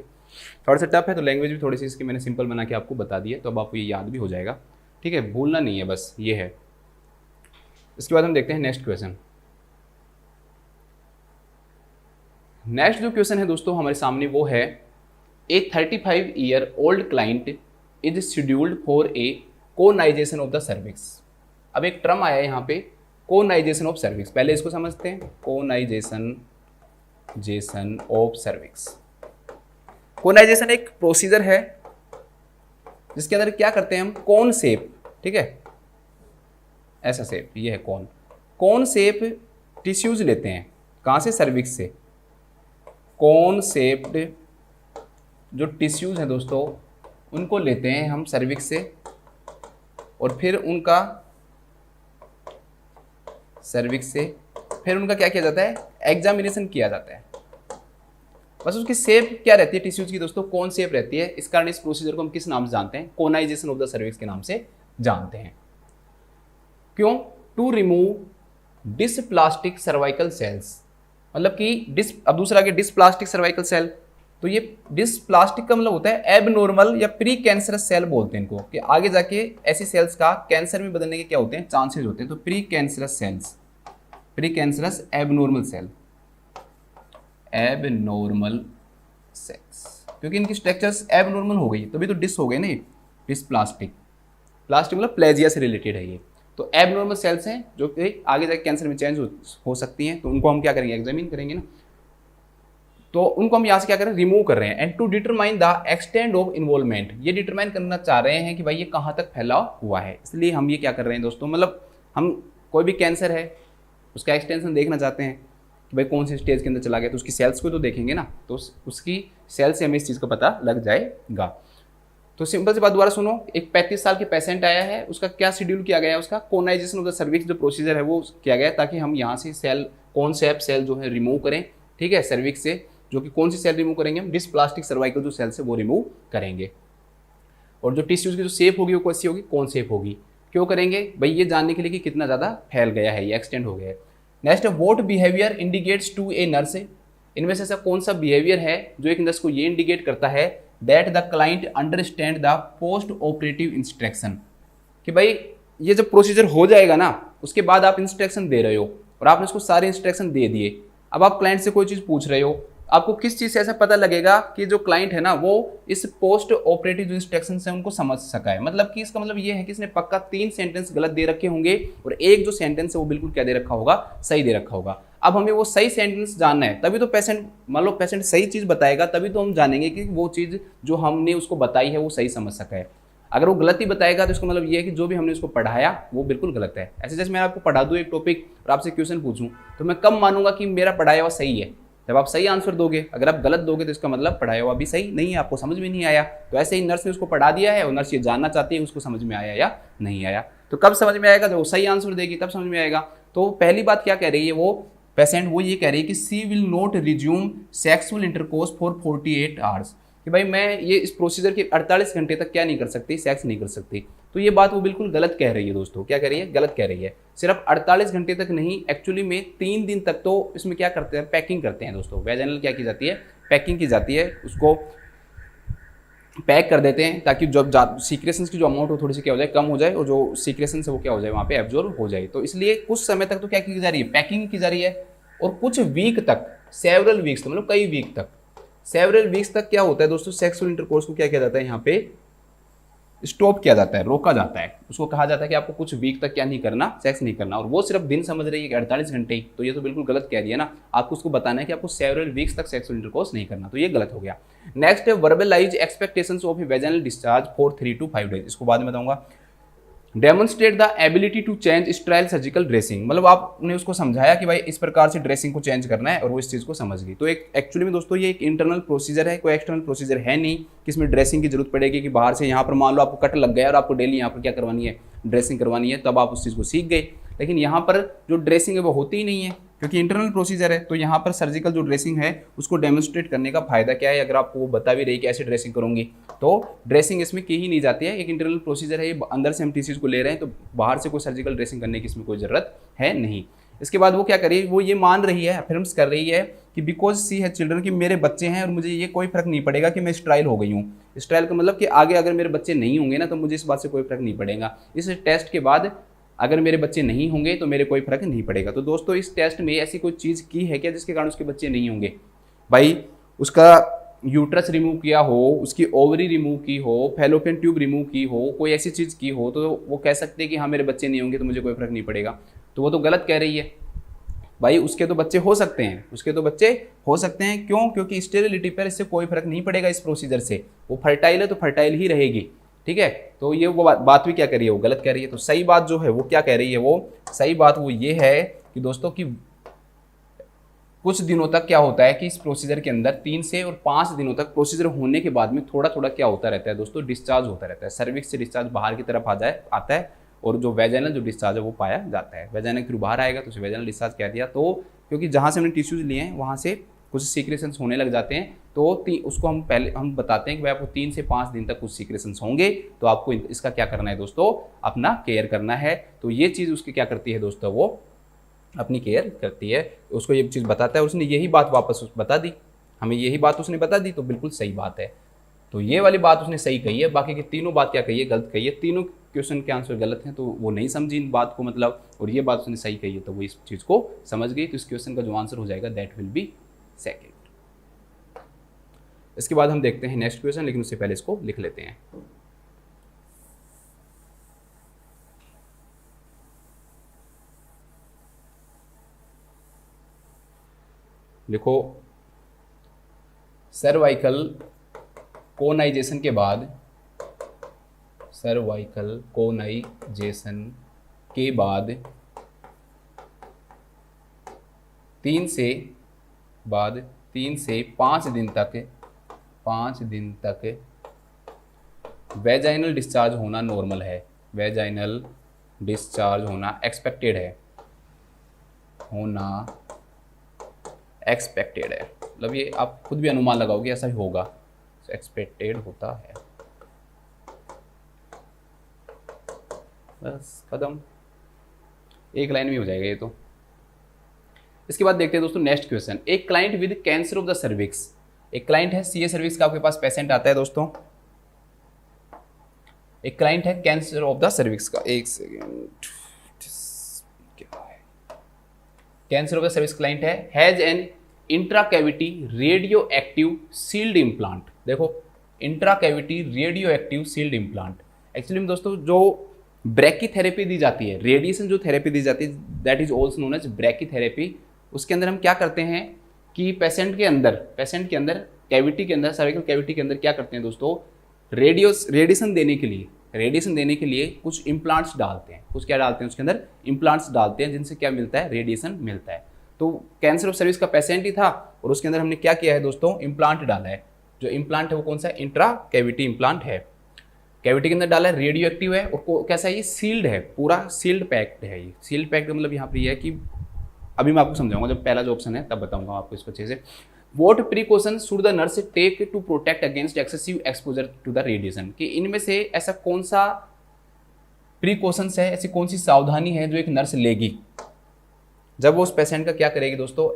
S1: थोड़ा सा टफ है तो लैंग्वेज भी थोड़ी सी इसकी मैंने सिंपल बना के आपको बता दी है, तो अब आपको ये याद भी हो जाएगा, ठीक है, भूलना नहीं है, बस ये है। इसके बाद हम देखते हैं नेक्स्ट क्वेश्चन। नेक्स्ट जो क्वेश्चन है दोस्तों हमारे सामने वो है, a 35 year old client is scheduled for a conization of the cervix. अब एक टर्म आया है यहाँ पे, कोनाइजेशन ऑफ सर्विक्स, पहले इसको समझते हैं। कोनाइजेशन ऑफ सर्विक्स, कोनाइजेशन एक प्रोसीजर है जिसके अंदर क्या करते हैं हम, कोन शेप, ठीक है, ऐसा शेप, ये है कोन शेप टिश्यूज लेते हैं, कहाँ से, सर्विक्स से। कॉन्सेप्ट जो टिश्यूज हैं दोस्तों उनको लेते हैं हम सर्विक्स से, और फिर उनका सर्विक्स से फिर उनका क्या किया जाता है, एग्जामिनेशन किया जाता है। बस उसकी शेप क्या रहती है टिश्यूज की दोस्तों, कौन शेप रहती है। इस कारण इस प्रोसीजर को हम किस नाम से जानते हैं, कोनाइजेशन ऑफ द सर्विक्स के नाम से जानते हैं। क्यों, to remove dysplastic cervical cells, मतलब कि अब दूसरा के डिस्प्लास्टिक सर्वाइकल सेल, तो ये डिस्प्लास्टिक का मतलब होता है एबनॉर्मल या प्री कैंसरस सेल बोलते हैं इनको, कि आगे जाके ऐसी सेल्स का कैंसर में बदलने के क्या होते हैं, चांसेस होते हैं। तो precancerous cells, precancerous abnormal cell, abnormal cells, क्योंकि इनकी स्ट्रक्चर्स एबनॉर्मल हो गई तभी तो डिस हो गए ना, डिस्प्लास्टिक, प्लास्टिक मतलब प्लेजिया से रिलेटेड है ये। तो एबनॉर्मल सेल्स हैं जो कि आगे जाके कैंसर में चेंज हो सकती हैं, तो उनको हम क्या करेंगे, एग्जामिन करेंगे ना। तो उनको हम यहाँ से क्या करें, रिमूव कर रहे हैं। And to determine the extent of involvement, ये डिटरमाइन करना चाह रहे हैं कि भाई ये कहाँ तक फैला हुआ है, इसलिए हम ये क्या कर रहे हैं दोस्तों, मतलब हम कोई भी कैंसर है उसका एक्सटेंशन देखना चाहते हैं कि भाई कौन से स्टेज के अंदर चला गया, तो उसकी सेल्स को तो देखेंगे ना, तो उसकी सेल से हमें इस चीज़ का पता लग जाएगा। तो सिंपल सी बात दोबारा सुनो, एक 35 साल के पेशेंट आया है, उसका क्या शेड्यूल किया गया है, उसका कोनाइजेशन ऑफ द सर्विक्स जो प्रोसीजर है वो किया गया है, ताकि हम यहाँ से सेल कॉन्सेप्ट सेल जो है रिमूव करें, ठीक है, सर्विक्स से। जो कि कौन सी सेल रिमूव करेंगे हम, डिस्प्लास्टिक सर्वाइकल जो सेल्स है वो रिमूव करेंगे। और जो टिश्यूज की जो शेप होगी वो कैसी होगी, कौन शेप होगी, क्यों करेंगे भाई, ये जानने के लिए कि कितना ज़्यादा फैल गया है, ये एक्सटेंड हो गया है। Next, what behaviour indicates to a nurse, इनमें से ऐसा कौन सा बिहेवियर है जो एक नर्स को ये इंडिकेट करता है that the client understand the post operative instruction, कि भाई ये जब प्रोसीजर हो जाएगा ना उसके बाद आप इंस्ट्रक्शन दे रहे हो और आपने उसको सारे इंस्ट्रक्शन दे दिए, अब आप क्लाइंट से कोई चीज़ पूछ रहे हो, आपको किस चीज़ से ऐसा पता लगेगा कि जो क्लाइंट है ना वो इस पोस्ट ऑपरेटिव जो इंस्ट्रक्शन है उनको समझ सका है। मतलब कि इसका मतलब ये है कि इसने पक्का 3 सेंटेंस गलत दे रखे होंगे और एक जो सेंटेंस है वो बिल्कुल क्या दे रखा होगा, सही दे रखा होगा। अब हमें वो सही सेंटेंस जानना है, तभी तो पेशेंट, मान लो पेशेंट सही चीज़ बताएगा तभी तो हम जानेंगे कि वो चीज़ जो हमने उसको बताई है वो सही समझ सका है। अगर वो गलत ही बताएगा तो इसका मतलब ये है कि जो भी हमने उसको पढ़ाया वो बिल्कुल गलत है। ऐसे जैसे मैं आपको पढ़ा दूँ एक टॉपिक और आपसे क्वेश्चन पूछूं तो मैं कब मानूंगा कि मेरा पढ़ाया हुआ सही है, जब आप सही आंसर दोगे। अगर आप गलत दोगे तो इसका मतलब पढ़ाया हुआ भी सही नहीं है, आपको समझ में नहीं आया। तो ऐसे ही नर्स ने उसको पढ़ा दिया है और नर्स ये जानना चाहती है उसको समझ में आया या नहीं आया। तो कब समझ में आएगा, जब वो सही आंसर देगी तब समझ में आएगा। तो पहली बात क्या कह रही है वो पेशेंट, वो ये कह रही है कि she will not resume sexual intercourse for 48 hours, कि भाई मैं ये इस प्रोसीजर के 48 घंटे तक क्या नहीं कर सकती, सेक्स नहीं कर सकती। तो ये बात वो बिल्कुल गलत कह रही है दोस्तों। क्या कह रही है, गलत कह रही है। सिर्फ 48 घंटे तक नहीं, एक्चुअली में 3 दिन तक तो इसमें क्या करते हैं, पैकिंग करते हैं दोस्तों। वेजाइनल क्या की जाती है, पैकिंग की जाती है, उसको पैक कर देते हैं ताकि जब सीक्रेशंस की जो अमाउंट हो थोड़ी सी क्या हो जाए, कम हो जाए और जो सीक्रेशंस है वो क्या हो जाए, वहाँ पे एब्जॉर्ब हो जाए। तो इसलिए कुछ समय तक तो क्या की जा रही है, पैकिंग की जा रही है। और कुछ वीक तक, सेवरल वीक्स, मतलब कई वीक तक, सेवरल वीक्स तक क्या होता है दोस्तों, सेक्सुअल इंटरकोर्स को क्या किया जाता है, यहाँ पे स्टॉप किया जाता है, रोका जाता है। उसको कहा जाता है कि आपको कुछ वीक तक क्या नहीं करना, सेक्स नहीं करना। और वो सिर्फ दिन समझ रही है कि 48 घंटे ही, तो ये तो बिल्कुल गलत कह दिया ना। आपको उसको बताना है कि आपको सेवरल वीक्स तक सेक्सुअल इंटरकोर्स नहीं करना, तो ये गलत हो गया। नेक्स्ट है verbalise expectations of a vaginal discharge for 3 to 5 days, इसको बाद में बताऊंगा। Demonstrate the ability to change style surgical dressing, मतलब आपने उसको समझाया कि भाई इस प्रकार से ड्रेसिंग को चेंज करना है और वो इस चीज़ को समझ गई। तो एक एक्चुअली में दोस्तों ये एक इंटरनल प्रोसीजर है, कोई एक्सटर्नल प्रोसीजर है नहीं कि इसमें ड्रेसिंग की जरूरत पड़ेगी कि बाहर से यहाँ पर मान लो आपको कट लग गया और आपको डेली यहाँ पर क्या करवानी है, ड्रेसिंग करवानी है, तब आप उस चीज़ को सीख गए। लेकिन यहाँ पर जो ड्रेसिंग है वो होती ही नहीं है क्योंकि इंटरनल प्रोसीजर है। तो यहाँ पर सर्जिकल जो ड्रेसिंग है उसको डेमोन्स्ट्रेट करने का फायदा क्या है, अगर आपको वो बता भी रही कि ऐसे ड्रेसिंग करूँगी, तो ड्रेसिंग इसमें की ही नहीं जाती है। एक इंटरनल प्रोसीजर है, ये अंदर से हम टिश्यूज को ले रहे हैं, तो बाहर से कोई सर्जिकल ड्रेसिंग करने की इसमें कोई ज़रूरत है नहीं। इसके बाद वो क्या कर रही है, वो ये मान रही है, अफर्म्स कर रही है कि बिकॉज सी है चिल्ड्रन, कि मेरे बच्चे हैं और मुझे ये कोई फर्क नहीं पड़ेगा कि मैं स्ट्राइल हो गई हूँ। स्ट्राइल का मतलब कि आगे अगर मेरे बच्चे नहीं होंगे ना तो मुझे इस बात से कोई फर्क नहीं पड़ेगा। इस टेस्ट के बाद अगर मेरे बच्चे नहीं होंगे तो मेरे कोई फर्क नहीं पड़ेगा। तो दोस्तों इस टेस्ट में ऐसी कोई चीज़ की है क्या जिसके कारण उसके बच्चे नहीं होंगे, भाई उसका यूट्रस रिमूव किया हो, उसकी ओवरी रिमूव की हो, फैलोपियन ट्यूब रिमूव की हो, कोई ऐसी चीज़ की हो, तो वो कह सकते हैं कि हाँ मेरे बच्चे नहीं होंगे तो मुझे कोई फर्क नहीं पड़ेगा। तो वो तो गलत कह रही है। भाई उसके तो बच्चे हो सकते हैं, उसके तो बच्चे हो सकते हैं। क्यों? क्योंकि स्टेरिलिटी पर इससे कोई फर्क नहीं पड़ेगा इस प्रोसीजर से। वो फर्टाइल है तो फर्टाइल ही रहेगी, ठीक है। तो ये वो बात भी क्या कह रही है, वो गलत कह रही है। तो सही बात जो है वो क्या कह रही है, वो सही बात वो ये है कि दोस्तों कि कुछ दिनों तक क्या होता है कि इस प्रोसीजर के अंदर 3 से और 5 दिनों तक प्रोसीजर होने के बाद में थोड़ा थोड़ा क्या होता रहता है दोस्तों, डिस्चार्ज होता रहता है। सर्विक्स से डिस्चार्ज बाहर की तरफ आता है और जो वेजाइनल जो डिस्चार्ज है वो पाया जाता है। वेजाइनल फिर बाहर आएगा तो उसे वेजाइनल डिस्चार्ज कह दिया। तो क्योंकि जहाँ से हमने टिश्यूज लिए हैं वहाँ से कुछ सीक्रेशंस होने लग जाते हैं, तो उसको हम बताते हैं कि भाई आपको 3 से 5 दिन तक कुछ सीक्रेशंस होंगे, तो आपको इसका क्या करना है दोस्तों, अपना केयर करना है। तो ये चीज़ उसकी क्या करती है दोस्तों, वो अपनी केयर करती है, उसको ये चीज़ बताता है। उसने यही बात वापस बता दी, हमें यही बात उसने बता दी, तो बिल्कुल सही बात है। तो ये वाली बात उसने सही कही है, बाकी की तीनों बात क्या कही है, गलत कही है। तीनों क्वेश्चन के आंसर गलत हैं, तो वो नहीं समझी इन बात को मतलब, और ये बात उसने सही कही है तो वो इस चीज़ को समझ गई। तो इस क्वेश्चन का जो आंसर हो जाएगा दैट विल बी सेकेंड। इसके बाद हम देखते हैं नेक्स्ट क्वेश्चन, लेकिन उससे पहले इसको लिख लेते हैं। लिखो, सर्वाइकल कोनाइजेशन के बाद, सर्वाइकल कोनाइजेशन के बाद 3 से 5 दिन तक वेजाइनल डिस्चार्ज होना नॉर्मल है, वेजाइनल डिस्चार्ज होना एक्सपेक्टेड है, होना एक्सपेक्टेड है। मतलब ये आप खुद भी अनुमान लगाओगे ऐसा ही होगा, एक्सपेक्टेड होता है। बस खत्म, एक लाइन में हो जाएगा ये तो। इसके बाद देखते हैं दोस्तों नेक्स्ट क्वेश्चन। एक client with cancer of the cervix, एक क्लाइंट है सीए सर्विक्स का, आपके पास पेशेंट आता है दोस्तों, एक क्लाइंट है कैंसर ऑफ द सर्विक्स का, एक second, cancer of the cervix client है, has an intra cavity radioactive sealed implant. देखो, intra cavity radioactive sealed implant, actually में दोस्तों जो ब्रैकीथेरेपी दी जाती है, रेडिएशन जो थेरेपी दी जाती है that is also known as brachytherapy. उसके अंदर हम क्या करते हैं कि पेशेंट के अंदर कैविटी के अंदर, सर्विकल कैविटी के अंदर क्या करते हैं दोस्तों, रेडिएशन देने के लिए कुछ इम्प्लांट्स डालते हैं। कुछ क्या डालते हैं उसके अंदर, इम्प्लांट्स डालते हैं, जिनसे क्या मिलता है, रेडिएशन मिलता है। तो कैंसर ऑफ सर्विक्स का पेशेंट ही था और उसके अंदर हमने क्या किया है दोस्तों, इम्प्लांट डाला है। जो इम्प्लांट है वो कौन सा, इंट्रा कैविटी इम्प्लांट है, कैविटी के अंदर डाला है, रेडियो एक्टिव है और कैसा है, ये सील्ड है, पूरा सील्ड पैक्ड है। ये सील्ड पैक्ड मतलब यहाँ पर ये है कि अभी मैं आपको समझाऊंगा, जब पहला जो ऑप्शन है तब बताऊंगा आपको इसको अच्छे से। What precaution should the nurse take to protect against excessive exposure to the radiation, कि इनमें से ऐसा कौन सा प्रिकॉशंस है, ऐसी कौन सी सावधानी है जो एक नर्स लेगी जब वो उस पेशेंट का क्या करेगी दोस्तों,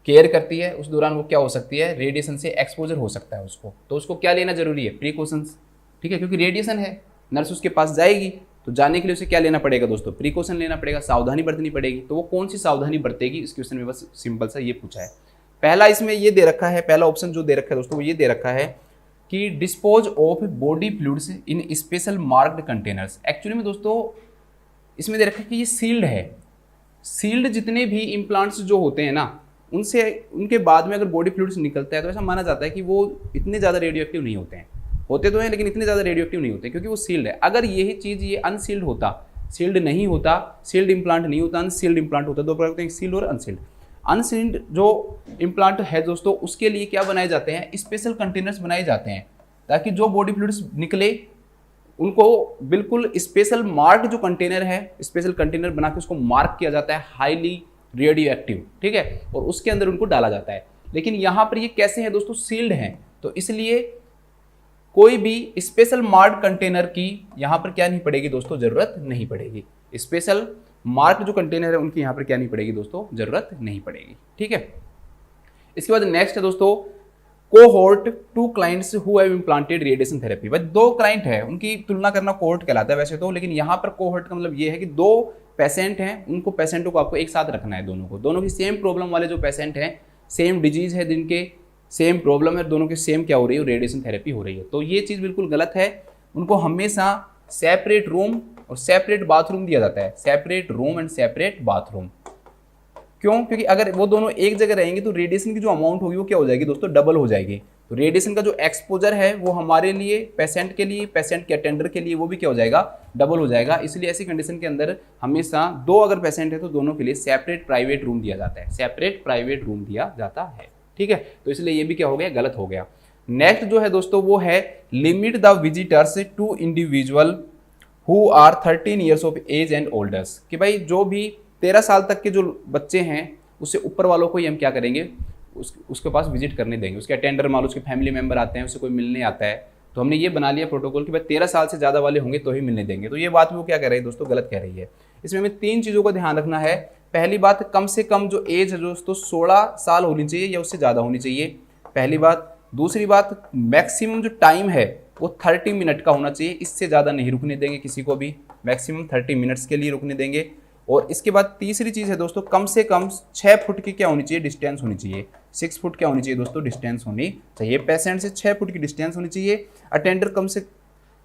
S1: केयर करती है। उस दौरान वो क्या हो सकती है, रेडिएशन से एक्सपोजर हो सकता है उसको, तो उसको क्या लेना जरूरी है, प्रिकॉशंस, ठीक है, क्योंकि रेडिएशन है, नर्स उसके पास जाएगी तो जाने के लिए उसे क्या लेना पड़ेगा दोस्तों, प्रिकॉशन लेना पड़ेगा, सावधानी बरतनी पड़ेगी। तो वो कौन सी सावधानी बरतेगी, इस क्वेश्चन में बस सिंपल सा ये पूछा है। पहला इसमें ये दे रखा है, पहला ऑप्शन जो दे रखा है दोस्तों वो ये दे रखा है कि dispose of body fluids in special marked containers. Actually में दोस्तों इसमें दे रखा है कि ये सील्ड है, सील्ड जितने भी इम्प्लांट्स जो होते हैं ना, उनसे उनके बाद में अगर बॉडी फ्लूइड्स निकलता है तो ऐसा माना जाता है कि वो इतने ज़्यादा रेडियो एक्टिव नहीं होते हैं, होते तो हैं लेकिन इतने ज़्यादा रेडियो एक्टिव नहीं होते क्योंकि वो सील्ड है। अगर यही चीज़ ये अनसील्ड होता, सील्ड नहीं होता, सील्ड इम्प्लांट नहीं होता, अनसील्ड इम्प्लांट होता, दो प्रकार होते हैं, सील्ड और अनसील्ड। अनसील्ड जो इम्प्लांट है दोस्तों उसके लिए क्या बनाए जाते हैं, स्पेशल कंटेनर्स बनाए जाते हैं ताकि जो बॉडी फ्लूइड्स निकले उनको बिल्कुल स्पेशल मार्क जो कंटेनर है, स्पेशल कंटेनर बना के उसको मार्क किया जाता है हाईली रेडियो एक्टिव, ठीक है, और उसके अंदर उनको डाला जाता है। लेकिन यहाँ पर ये कैसे है दोस्तों, सील्ड है, तो इसलिए कोई भी स्पेशल मार्क कंटेनर की यहाँ पर क्या नहीं पड़ेगी दोस्तों, जरूरत नहीं पड़ेगी। स्पेशल मार्क जो कंटेनर है उनकी यहाँ पर क्या नहीं पड़ेगी दोस्तों, जरूरत नहीं पड़ेगी, ठीक है। इसके बाद नेक्स्ट है दोस्तों cohort 2 clients who have implanted radiation therapy. भाई 2 क्लाइंट है, उनकी तुलना करना कोहोर्ट कहलाता है वैसे तो, लेकिन यहाँ पर कोहोर्ट का मतलब ये है कि 2 पेशेंट हैं, उनको पेशेंटों को आपको एक साथ रखना है, दोनों की सेम प्रॉब्लम वाले जो पेशेंट हैं, सेम डिजीज है, जिनके सेम प्रॉब्लम है, दोनों के सेम क्या हो रही है, रेडिएशन थेरेपी हो रही है। तो ये चीज़ बिल्कुल गलत है, उनको हमेशा सेपरेट रूम और सेपरेट बाथरूम दिया जाता है, separate room and separate bathroom. क्यों, क्योंकि अगर वो दोनों एक जगह रहेंगे तो रेडिएशन की जो अमाउंट होगी वो क्या हो जाएगी दोस्तों, डबल हो जाएगी। तो रेडिएशन का जो एक्सपोजर है वो हमारे लिए, पेशेंट के लिए, पेशेंट के अटेंडर के लिए वो भी क्या हो जाएगा, डबल हो जाएगा। इसलिए ऐसी कंडीशन के अंदर हमेशा दो अगर पेशेंट है तो दोनों के लिए सेपरेट प्राइवेट रूम दिया जाता है, सेपरेट प्राइवेट रूम दिया जाता है। ठीक है, तो इसलिए ये भी क्या हो गया, गलत हो गया। नेक्स्ट जो है दोस्तों वो है limit the visitors to individual who are 13 years of age and olders, कि भाई जो भी 13 साल तक के जो बच्चे हैं उससे ऊपर वालों को ही हम क्या करेंगे, उसके पास विजिट करने देंगे। उसके अटेंडर मान लो उसके फैमिली मेंबर आते हैं, उससे कोई मिलने आता है, तो हमने ये बना लिया प्रोटोकॉल कि भाई 13 साल से ज़्यादा वाले होंगे तो ही मिलने देंगे। तो ये बात वो क्या कह रही है दोस्तों, गलत कह रही है। इसमें हमें 3 चीज़ों का ध्यान रखना है। पहली बात, कम से कम जो एज है दोस्तों 16 साल होनी चाहिए या उससे ज़्यादा होनी चाहिए, पहली बात। दूसरी बात, मैक्सिमम जो टाइम है वो 30 मिनट का होना चाहिए, इससे ज़्यादा नहीं रुकने देंगे किसी को भी, मैक्सिमम 30 मिनट्स के लिए रुकने देंगे। और इसके बाद तीसरी चीज़ है दोस्तों, कम से कम 6 फुट की क्या होनी चाहिए, डिस्टेंस होनी चाहिए। 6 फुट क्या होनी चाहिए दोस्तों, डिस्टेंस होनी चाहिए। पेशेंट से 6 फुट की डिस्टेंस होनी चाहिए। अटेंडर कम से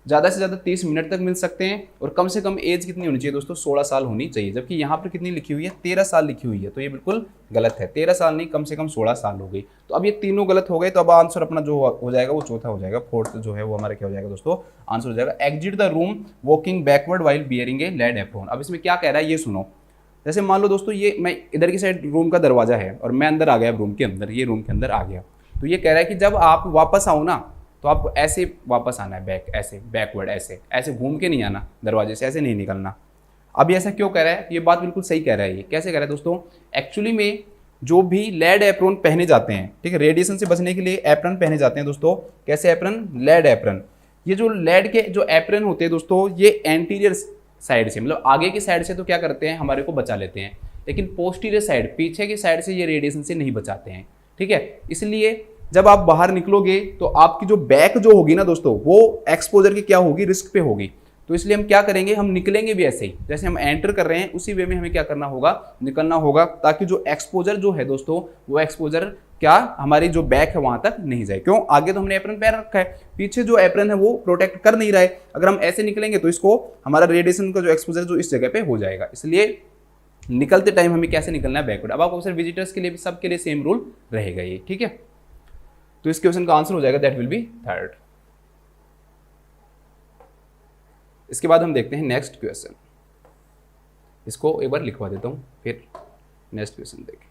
S1: ज़्यादा 30 मिनट तक मिल सकते हैं। और कम से कम एज कितनी होनी चाहिए दोस्तों, 16 साल होनी चाहिए। जबकि यहाँ पर कितनी लिखी हुई है, 13 साल लिखी हुई है, तो ये बिल्कुल गलत है। 13 साल नहीं, कम से कम 16 साल हो गई। तो अब ये तीनों गलत हो गए, तो अब आंसर अपना जो हो जाएगा वो चौथा हो जाएगा, फोर्थ जो है वो हमारा क्या हो जाएगा दोस्तों, आंसर हो जाएगा exit the room walking backward while bearing a lead apron. अब इसमें क्या कह रहा है ये सुनो। जैसे मान लो दोस्तों ये मैं इधर की साइड रूम का दरवाजा है और मैं अंदर आ गया रूम के अंदर, ये रूम के अंदर आ गया, तो ये कह रहा है कि जब आप वापस आओ ना तो आपको ऐसे वापस आना है, बैक ऐसे, बैकवर्ड ऐसे, ऐसे घूम के नहीं आना दरवाजे से, ऐसे नहीं निकलना। अब ये ऐसा क्यों कह रहा है, ये बात बिल्कुल सही कह रहा है। ये कैसे कह रहा है दोस्तों, एक्चुअली में जो भी लेड एप्रॉन पहने जाते हैं, ठीक है, रेडिएशन से बचने के लिए एप्रॉन पहने जाते हैं दोस्तों। कैसे एप्रॉन, लेड एप्रॉन। ये जो लेड के जो एप्रॉन होते हैं दोस्तों, ये एंटीरियर साइड से, मतलब आगे की साइड से तो क्या करते हैं, हमारे को बचा लेते हैं, लेकिन पोस्टीरियर साइड, पीछे की साइड से ये रेडिएशन से नहीं बचाते हैं। ठीक है, इसलिए जब आप बाहर निकलोगे तो आपकी जो बैक जो होगी ना दोस्तों, वो एक्सपोजर की क्या होगी, रिस्क पे होगी। तो इसलिए हम क्या करेंगे, हम निकलेंगे भी ऐसे ही, जैसे हम एंटर कर रहे हैं उसी वे में हमें क्या करना होगा, निकलना होगा, ताकि जो एक्सपोजर जो है दोस्तों, वो एक्सपोजर क्या हमारी जो बैक है वहां तक नहीं जाए। क्यों, आगे तो हमने एप्रन पहन रखा है, पीछे जो एप्रन है वो प्रोटेक्ट कर नहीं रहा है। अगर हम ऐसे निकलेंगे तो इसको हमारा रेडिएशन का जो एक्सपोजर जो इस जगह पे हो जाएगा। इसलिए निकलते टाइम हमें कैसे निकलना है, बैकवर्ड। अब आपको सिर्फ विजिटर्स के लिए भी सबके लिए सेम रूल रहेगा ये, ठीक है। तो इस क्वेश्चन का आंसर हो जाएगा, दैट विल बी थर्ड। इसके बाद हम देखते हैं नेक्स्ट क्वेश्चन। इसको एक बार लिखवा देता हूं, फिर नेक्स्ट क्वेश्चन देखें।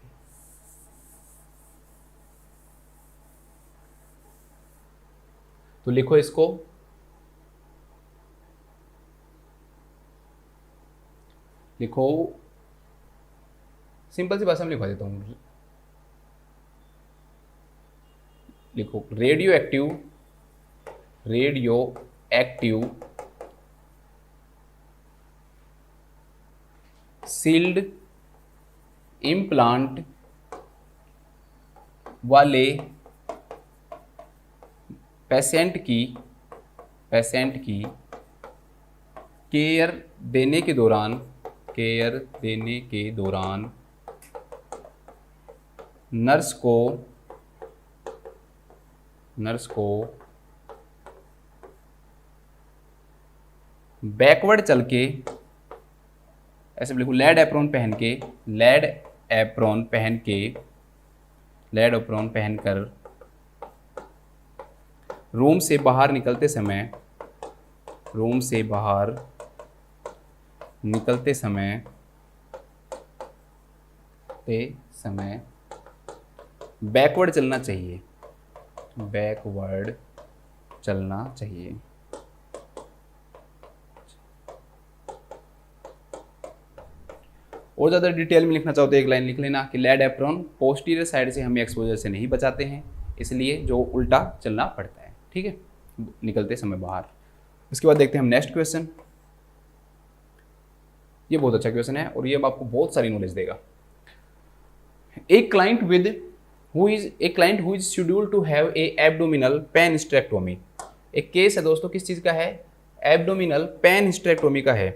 S1: तो लिखो इसको, लिखो, सिंपल सी भाषा में लिखवा देता हूं। लिखो रेडियो एक्टिव सील्ड इम्प्लांट वाले पेशेंट की केयर देने के दौरान नर्स को बैकवर्ड चल के, ऐसे लिखो, लेड एप्रॉन पहनकर रूम से बाहर निकलते समय बैकवर्ड चलना चाहिए, और ज़्यादा डिटेल में लिखना चाहो तो एक लाइन लिख लेना कि लेड एप्रॉन पोस्टीरियर साइड से हमें एक्सपोजर से नहीं बचाते हैं, इसलिए जो उल्टा चलना पड़ता है, ठीक है, निकलते समय बाहर। इसके बाद देखते हैं हम नेक्स्ट क्वेश्चन। ये बहुत अच्छा क्वेश्चन है और ये आपको बहुत सारी नॉलेज देगा। A client who is scheduled to have a abdominal panhysterectomy. एक केस है दोस्तों, किस चीज का है, एब्डोमिनल पेनिस्टेक्टोमी का है।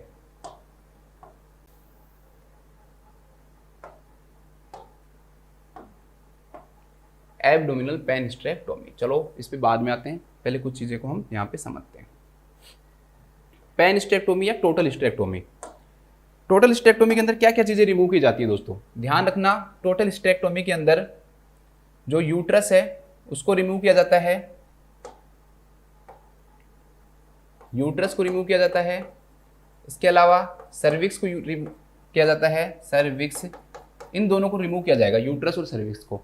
S1: एब्डोमिनल पेनिस्टेक्टोमी, चलो इस पे बाद में आते हैं, पहले कुछ चीजें को हम यहाँ पे समझते हैं। पेनिस्टेक्टोमी या टोटल हिस्टेक्टोमी। टोटल हिस्टेक्टोमी के अंदर क्या क्या चीजें रिमूव की जाती है दोस्तों, ध्यान रखना। टोटल हिस्टेक्टोमी के अंदर जो यूट्रस है उसको रिमूव किया जाता है, यूट्रस को रिमूव किया जाता है, इसके अलावा सर्विक्स को रिमूव किया जाता है, सर्विक्स, इन दोनों को रिमूव किया जाएगा, यूट्रस और सर्विक्स को।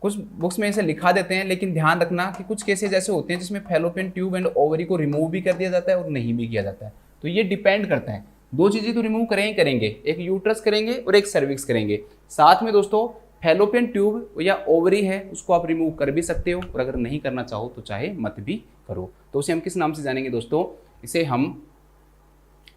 S1: कुछ बुक्स में इसे लिखा देते हैं, लेकिन ध्यान रखना कि कुछ केसेस ऐसे होते हैं जिसमें फैलोपियन ट्यूब एंड ओवरी को रिमूव भी कर दिया जाता है और नहीं भी किया जाता है। तो ये डिपेंड करता है, दो चीज़ें तो रिमूव करें ही करेंगे, एक यूट्रस करेंगे और एक सर्विक्स करेंगे। साथ में दोस्तों फैलोपियन ट्यूब या ओवरी है उसको आप रिमूव कर भी सकते हो, और अगर नहीं करना चाहो तो चाहे मत भी करो। तो उसे हम किस नाम से जानेंगे दोस्तों? इसे हम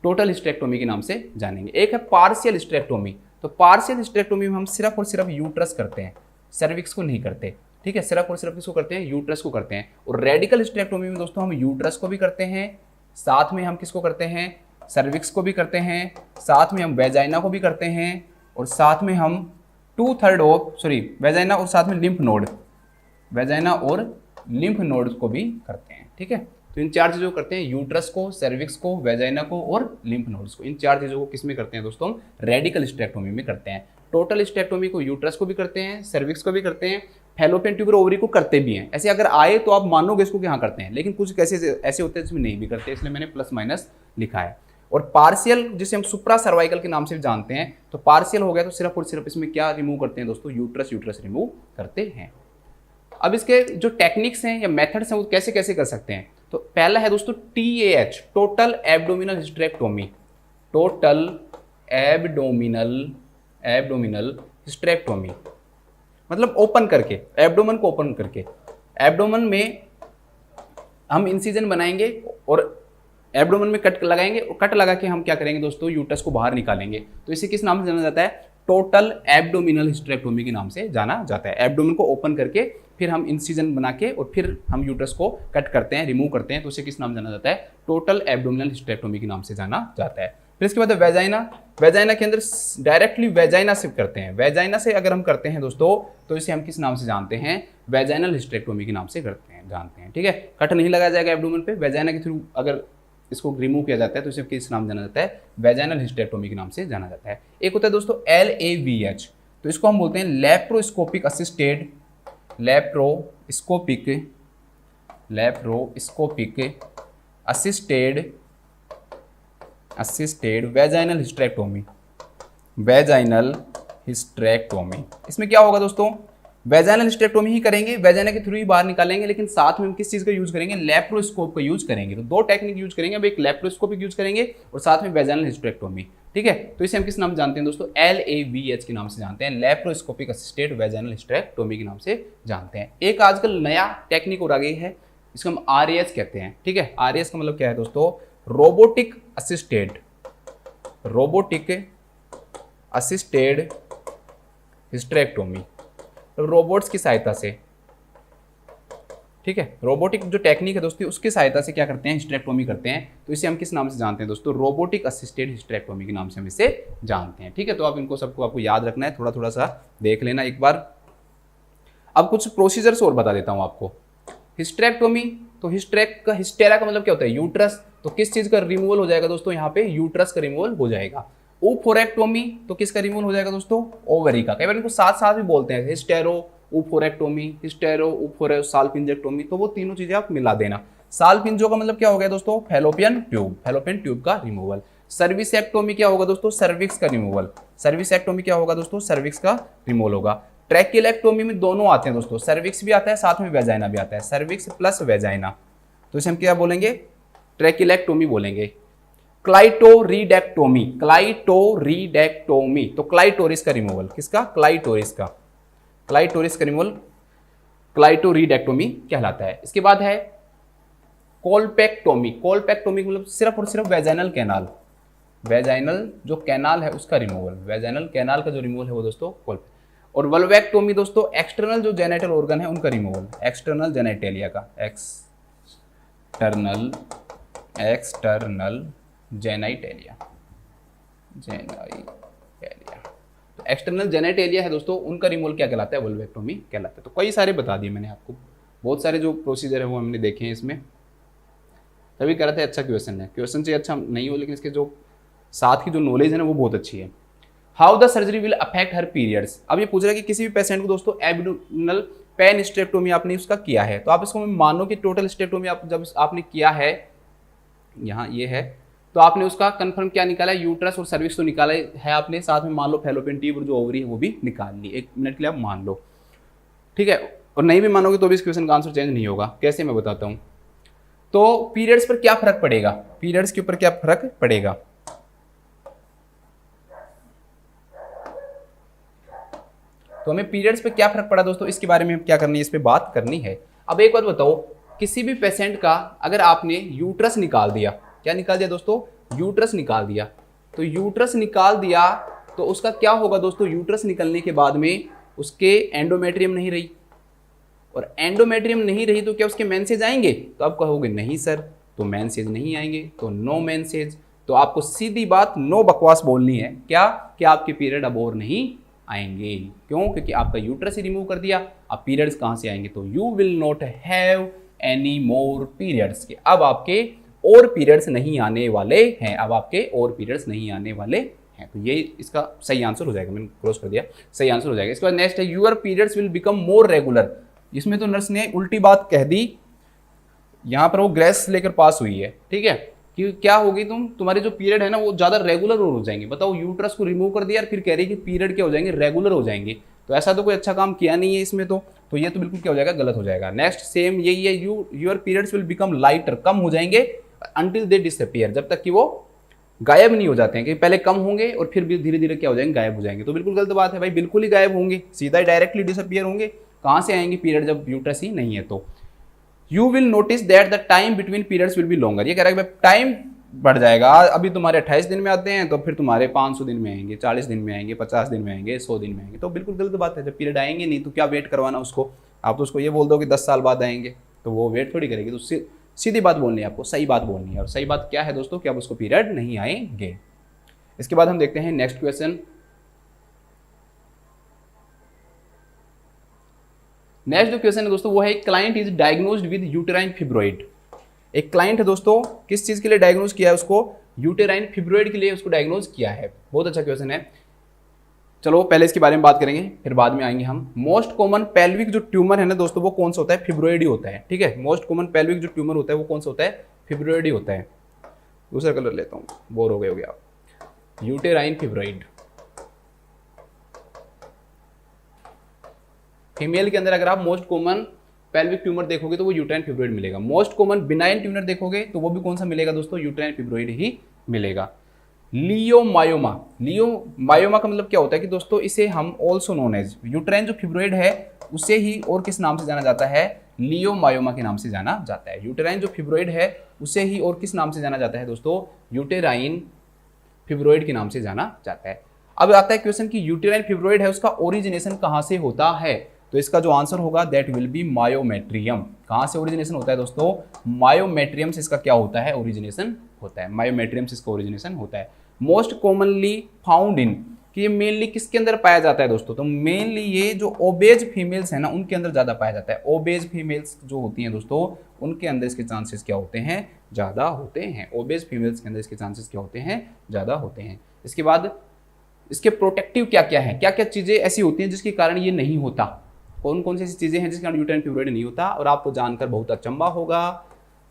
S1: टोटल हिस्टेरेक्टोमी के नाम से जानेंगे। एक है पार्शियल हिस्टेरेक्टोमी। तो पार्शियल हिस्टेरेक्टोमी में हम सिर्फ और सिर्फ यूट्रस करते हैं, सर्विक्स को नहीं करते, ठीक है। सिर्फ और सिर्फ किसको करते हैं? यूट्रस को करते हैं। और रेडिकल हिस्टेरेक्टोमी में दोस्तों हम यूट्रस को भी करते हैं, साथ में हम किसको करते हैं? सर्विक्स को भी करते हैं, साथ में हम वेजाइना को भी करते हैं, और साथ में हम 2/3 ऑफ वेजाइना और साथ में लिम्फ नोड, वेजाइना और लिम्फ नोड को भी करते हैं, ठीक है। तो इन चार चीज़ों को करते हैं, यूट्रस को, सर्विक्स को, वेजाइना को और लिम्फ नोड्स को। इन चार चीज़ों को किस में करते हैं दोस्तों? हम रेडिकल हिस्टेरेक्टोमी में करते हैं। टोटल हिस्टेरेक्टोमी को यूट्रस को भी करते हैं, सर्विक्स को भी करते हैं, फैलोपियन ट्यूब और ओवरी को करते भी हैं। ऐसे अगर आए तो आप मानोगे इसको कि हाँ करते हैं, लेकिन कुछ कैसे ऐसे होते हैं जिसमें नहीं भी करते, इसलिए मैंने प्लस माइनस लिखा है। और पार्शियल जिसे हम सुप्रा सर्वाइकल के नाम से जानते हैं, तो पार्शियल हो गया तो सिर्फ और सिर्फ इसमें क्या रिमूव करते हैं दोस्तों? यूट्रस रिमूव करते हैं। अब इसके जो टेक्निक्स हैं या मेथड्स हैं वो कैसे कैसे कर सकते हैं? तो पहला है दोस्तों TAH, total abdominal hysterectomy. Total abdominal hysterectomy मतलब ओपन करके, एब्डोमन को ओपन करके। एब्डोमन में हम इंसिजन बनाएंगे और एब्डोमन में कट लगाएंगे, और कट लगा के हम क्या करेंगे दोस्तों? यूट्रस को बाहर निकालेंगे। तो इसे किस नाम से जाना जाता है? टोटल एब्डोमिनल हिस्टेरेक्टोमी के नाम से जाना जाता है। एब्डोमेन को ओपन करके फिर हम इंसिजन बना के और फिर हम यूट्रस को कट करते हैं, रिमूव करते हैं, तो उसे किस नाम जाना जाता है? टोटल एब्डोमिनल हिस्टेरेक्टोमी के नाम से जाना जाता है। फिर इसके बाद वेजाइना। वेजाइना के अंदर डायरेक्टली वेजाइना से करते हैं। वेजाइना से अगर हम करते हैं दोस्तों तो इसे हम किस नाम से जानते हैं? वेजाइनल हिस्टेरेक्टोमी के नाम से करते हैं, जानते हैं, ठीक है। कट नहीं लगाया जाएगा एब्डोमेन पे, वेजाइना के थ्रू अगर इसको रिमूव किया जाता है तो इसे किस नाम जाना जाता है? वेजाइनल हिस्टेरेक्टोमी के नाम से जाना जाता है। एक होता है दोस्तों LAVH, तो इसको हम बोलते हैं लेप्रोस्कोपिक असिस्टेड वेजाइनल हिस्टेरेक्टोमी। इसमें क्या होगा दोस्तों? वेजाइनल हिस्टेरेक्टोमी ही करेंगे, वेजाइना के थ्रू ही बाहर निकालेंगे, लेकिन साथ में हम किस चीज़ का यूज करेंगे? लेप्रोस्कोप का यूज करेंगे। तो दो टेक्निक यूज करेंगे, अब एक लेप्रोस्कोपिक यूज करेंगे और साथ में वेजाइनल हिस्टेरेक्टोमी, ठीक है। तो इसे हम किस नाम जानते हैं दोस्तों? LAVH के नाम से जानते हैं, लेप्रोस्कोपिक असिस्टेड वेजाइनल हिस्टेरेक्टोमी के नाम से जानते हैं। एक आजकल नया टेक्निक और आ गई है, इसको हम RAS कहते हैं, ठीक है। RAS का मतलब क्या है दोस्तों? रोबोटिक असिस्टेड हिस्टेरेक्टोमी, रोबोट्स की सहायता से, ठीक है। रोबोटिक जो टेक्निक है दोस्तों उसकी सहायता से क्या करते हैं? हिस्टेरेक्टोमी करते हैं। तो इसे हम किस नाम से जानते हैं दोस्तों? रोबोटिक असिस्टेड हिस्टेरेक्टोमी के नाम से हम इसे जानते हैं, ठीक है। तो आप इनको सबको आपको याद रखना है, थोड़ा थोड़ा सा देख लेना एक बार। अब कुछ प्रोसीजर्स और बता देता हूं आपको। हिस्टेरेक्टोमी, तो हिस्टेरा का मतलब क्या होता है? यूट्रस। तो किस चीज का रिमूवल हो जाएगा दोस्तों? यहाँ पे यूट्रस का रिमूवल हो जाएगा। ओफोरेक्टोमी, तो किसका रिमूवल हो जाएगा दोस्तों? ओवरी का। कई बार इनको साथ साथ भी बोलते हैं, हिस्टेरो ओफोरेक्टोमी, हिस्टेरो ओफोरे साल्पिंजेक्टोमी, तो वो तीनों चीजें आप मिला देना। साल्पिंजो का मतलब क्या हो गया दोस्तों? फैलोपियन ट्यूब का रिमूवल। सर्विसेक्टोमी क्या होगा दोस्तों? सर्विक्स का रिमूवल। सर्विसेक्टोमी क्या होगा दोस्तों? सर्विक्स का रिमूवल होगा। ट्रैकिलेक्टोमी में दोनों आते हैं दोस्तों, सर्विक्स भी आता है साथ में वेजाइना भी आता है, सर्विक्स प्लस वेजाइना, तो इसे हम क्या बोलेंगे? ट्रैकिलेक्टोमी बोलेंगे। क्लाइटोरिडेक्टोमी, तो क्लाइटोरिस का रिमूवल, किसका? क्लाइटोरिस का रिमूवल क्लाइटोरिडेक्टोमी कहलाता है। इसके बाद है कोलपेक्टोमी। कोलपेक्टोमी मतलब सिर्फ और सिर्फ वेजाइनल जो कैनाल है उसका रिमूवल, वेजाइनल कैनाल का जो रिमूवल है वो दोस्तों कोलपेक्ट। और वल्वेक्टोमी दोस्तों एक्सटर्नल जो जेनेटल ऑर्गन है उनका रिमूवल, एक्सटर्नल जेनेटेलिया का, एक्सटर्नल जेनाइटेलिया। तो एक्सटर्नल जेनेटेलिया है दोस्तों, उनका रिमूवल क्या कहलाता है? वल्वेक्टोमी कहलाता है। तो कई सारे बता दिए मैंने आपको, बहुत सारे जो प्रोसीजर है वो हमने देखे हैं इसमें, तभी कह रहा था अच्छा क्वेश्चन है। क्वेश्चन से अच्छा नहीं हो, लेकिन इसके जो साथ की जो नॉलेज है ना वो बहुत अच्छी है। How the surgery will affect her periods. अब ये पूछ रहा है कि किसी भी पेशेंट को दोस्तों एब्डोमिनल पेन स्टेक्टोमी आपने उसका किया है, तो आप इसको मानो कि टोटल स्टेक्टोमी आप जब आपने किया है, यहाँ ये है, तो आपने उसका कंफर्म क्या निकाला है, यूट्रस और सर्विक्स तो निकाला है आपने, साथ में मान लो फैलोपियन ट्यूब और जो ओवरी है वो भी निकाल ली। 1 मिनट के लिए आप मान लो, ठीक है। और नहीं भी मानोगे तो भी इस क्वेश्चन का आंसर चेंज नहीं होगा। कैसे, मैं बताता हूँ। तो पीरियड्स पर क्या फर्क पड़ेगा, पीरियड्स के ऊपर क्या फर्क पड़ेगा, तो हमें पीरियड्स पे क्या फर्क पड़ा दोस्तों, इसके बारे में हम क्या करनी है, इस पे बात करनी है। अब एक बात बताओ, किसी भी पेशेंट का अगर आपने यूट्रस निकाल दिया, क्या निकाल दिया दोस्तों, यूट्रस निकाल दिया, तो यूट्रस निकाल दिया तो उसका क्या होगा दोस्तों, यूट्रस निकलने के बाद में उसके एंडोमेट्रियम नहीं रही, और एंडोमेट्रियम नहीं रही तो क्या उसके मेंसेज आएंगे, तो आप कहोगे नहीं सर, तो मेंसेज नहीं आएंगे, तो नो मेंसेज। तो आपको सीधी बात नो बकवास बोलनी है, क्या कि आपके पीरियड अब और नहीं आएंगे। क्यों, क्योंकि आपका यूट्रस ही रिमूव कर दिया, अब पीरियड्स कहाँ से आएंगे, तो you will not have any more periods, के अब आपके और पीरियड्स नहीं आने वाले हैं, अब आपके और पीरियड्स नहीं आने वाले हैं। तो ये इसका सही आंसर हो जाएगा, मैंने क्रॉस कर दिया, सही आंसर हो जाएगा। इसके बाद नेक्स्ट है your periods will become more regular. इसमें तो नर्स ने उल्टी बात कह दी, यहाँ पर वो ग्रेस लेकर पास हुई है, ठीक है, कि क्या होगी, तुम्हारे जो पीरियड है ना वो ज़्यादा रेगुलर हो जाएंगे। बताओ, यूट्रस को रिमूव कर दिया और फिर कह रही है कि पीरियड क्या हो जाएंगे, रेगुलर हो जाएंगे। तो ऐसा तो कोई अच्छा काम किया नहीं है इसमें, तो ये तो बिल्कुल क्या हो जाएगा, गलत हो जाएगा। नेक्स्ट सेम यही है, your periods will become lighter, कम हो जाएंगे अंटिल दे डिसअपियर, जब तक कि वो गायब नहीं हो जाते हैं, कि पहले कम होंगे और फिर भी धीरे धीरे क्या हो जाएंगे, गायब हो जाएंगे। तो बिल्कुल गलत बात है भाई, बिल्कुल ही गायब होंगे, सीधा ही डायरेक्टली डिसअपियर होंगे। कहाँ से आएंगे पीरियड, जब यूट्रस ही नहीं है। तो you will notice that the time between periods will be longer, ये कह रहा है कि टाइम बढ़ जाएगा, अभी तुम्हारे 28 दिन में आते हैं तो फिर तुम्हारे 500 दिन में आएंगे, 40 दिन में आएंगे, 50 दिन में आएंगे, 100 दिन में आएंगे। तो बिल्कुल गलत बात है, जब पीरियड आएंगे नहीं तो क्या वेट करवाना उसको, आप तो उसको ये बोल दो कि 10 साल बाद आएंगे, तो वो वेट थोड़ी करेगी। तो सीधी बात बोलनी है आपको, सही बात बोलनी है। और सही बात क्या है दोस्तों, कि अब उसको पीरियड नहीं आएंगे। इसके बाद हम देखते हैं नेक्स्ट क्वेश्चन। नेक्स्ट जो क्वेश्चन है दोस्तों वो है, client is diagnosed with uterine fibroid. एक क्लाइंट है दोस्तों, किस चीज के लिए डायग्नोज किया है उसको, यूटेराइन फिब्रोइड के लिए उसको डायग्नोज किया है। बहुत अच्छा क्वेश्चन है। चलो पहले इसके बारे में बात करेंगे, फिर बाद में आएंगे हम। मोस्ट कॉमन पेल्विक जो ट्यूमर है ना दोस्तों, वो कौन सा होता है, फिब्रोइड ही होता है, ठीक है। मोस्ट कॉमन पेल्विक जो ट्यूमर होता है वो कौन सा होता है, फिब्रोइड ही होता है। दूसरा कलर लेता हूँ, बोर हो गए होगे आप। यूटेराइन फिब्रोइड, फीमेल के अंदर अगर आप मोस्ट कॉमन पेल्विक ट्यूमर देखोगे तो वो यूटेराइन फिब्रोइड मिलेगा। मोस्ट कॉमन बिनाइन ट्यूमर देखोगे तो वो भी कौन सा मिलेगा दोस्तों, यूटेराइन फिब्रोइड ही मिलेगा। लियोमायोमा, लियोमायोमा का मतलब क्या होता है कि दोस्तों इसे हम ऑल्सो नोन एज, यूटेराइन जो फिब्रोइड है उसे ही और किस नाम से जाना जाता है, लियोमायोमा के नाम से जाना जाता है। यूटेराइन जो फिब्रोइड है उसे ही और किस नाम से जाना जाता है दोस्तों, यूटेराइन फिब्रोइड के नाम से जाना जाता है। अब आता है क्वेश्चन कि यूटेराइन फिब्रोइड है उसका ओरिजिनेशन कहाँ से होता है, तो इसका जो आंसर होगा दैट विल बी मायोमेट्रियम। कहाँ से ओरिजिनेशन होता है दोस्तों, मायोमेट्रियम से इसका क्या होता है, ओरिजिनेशन होता है, मायोमेट्रियम से इसका ओरिजिनेशन होता है। मोस्ट कॉमनली फाउंड इन, कि ये मेनली किसके अंदर पाया जाता है दोस्तों, तो मेनली ये जो ओबेज फीमेल्स है ना उनके अंदर ज़्यादा पाया जाता है। ओबेज फीमेल्स जो होती हैं दोस्तों उनके अंदर इसके चांसेस क्या होते हैं, ज़्यादा होते हैं। ओबेज फीमेल्स के अंदर इसके चांसेस क्या होते हैं, ज़्यादा होते हैं। इसके बाद इसके प्रोटेक्टिव क्या क्या है, क्या क्या चीज़ें ऐसी होती हैं जिसके कारण ये नहीं होता, कौन कौन सी ऐसी चीज़ें हैं जिसके कारण यूटेराइन फिब्रोइड नहीं होता। और आपको जानकर बहुत अचंभा होगा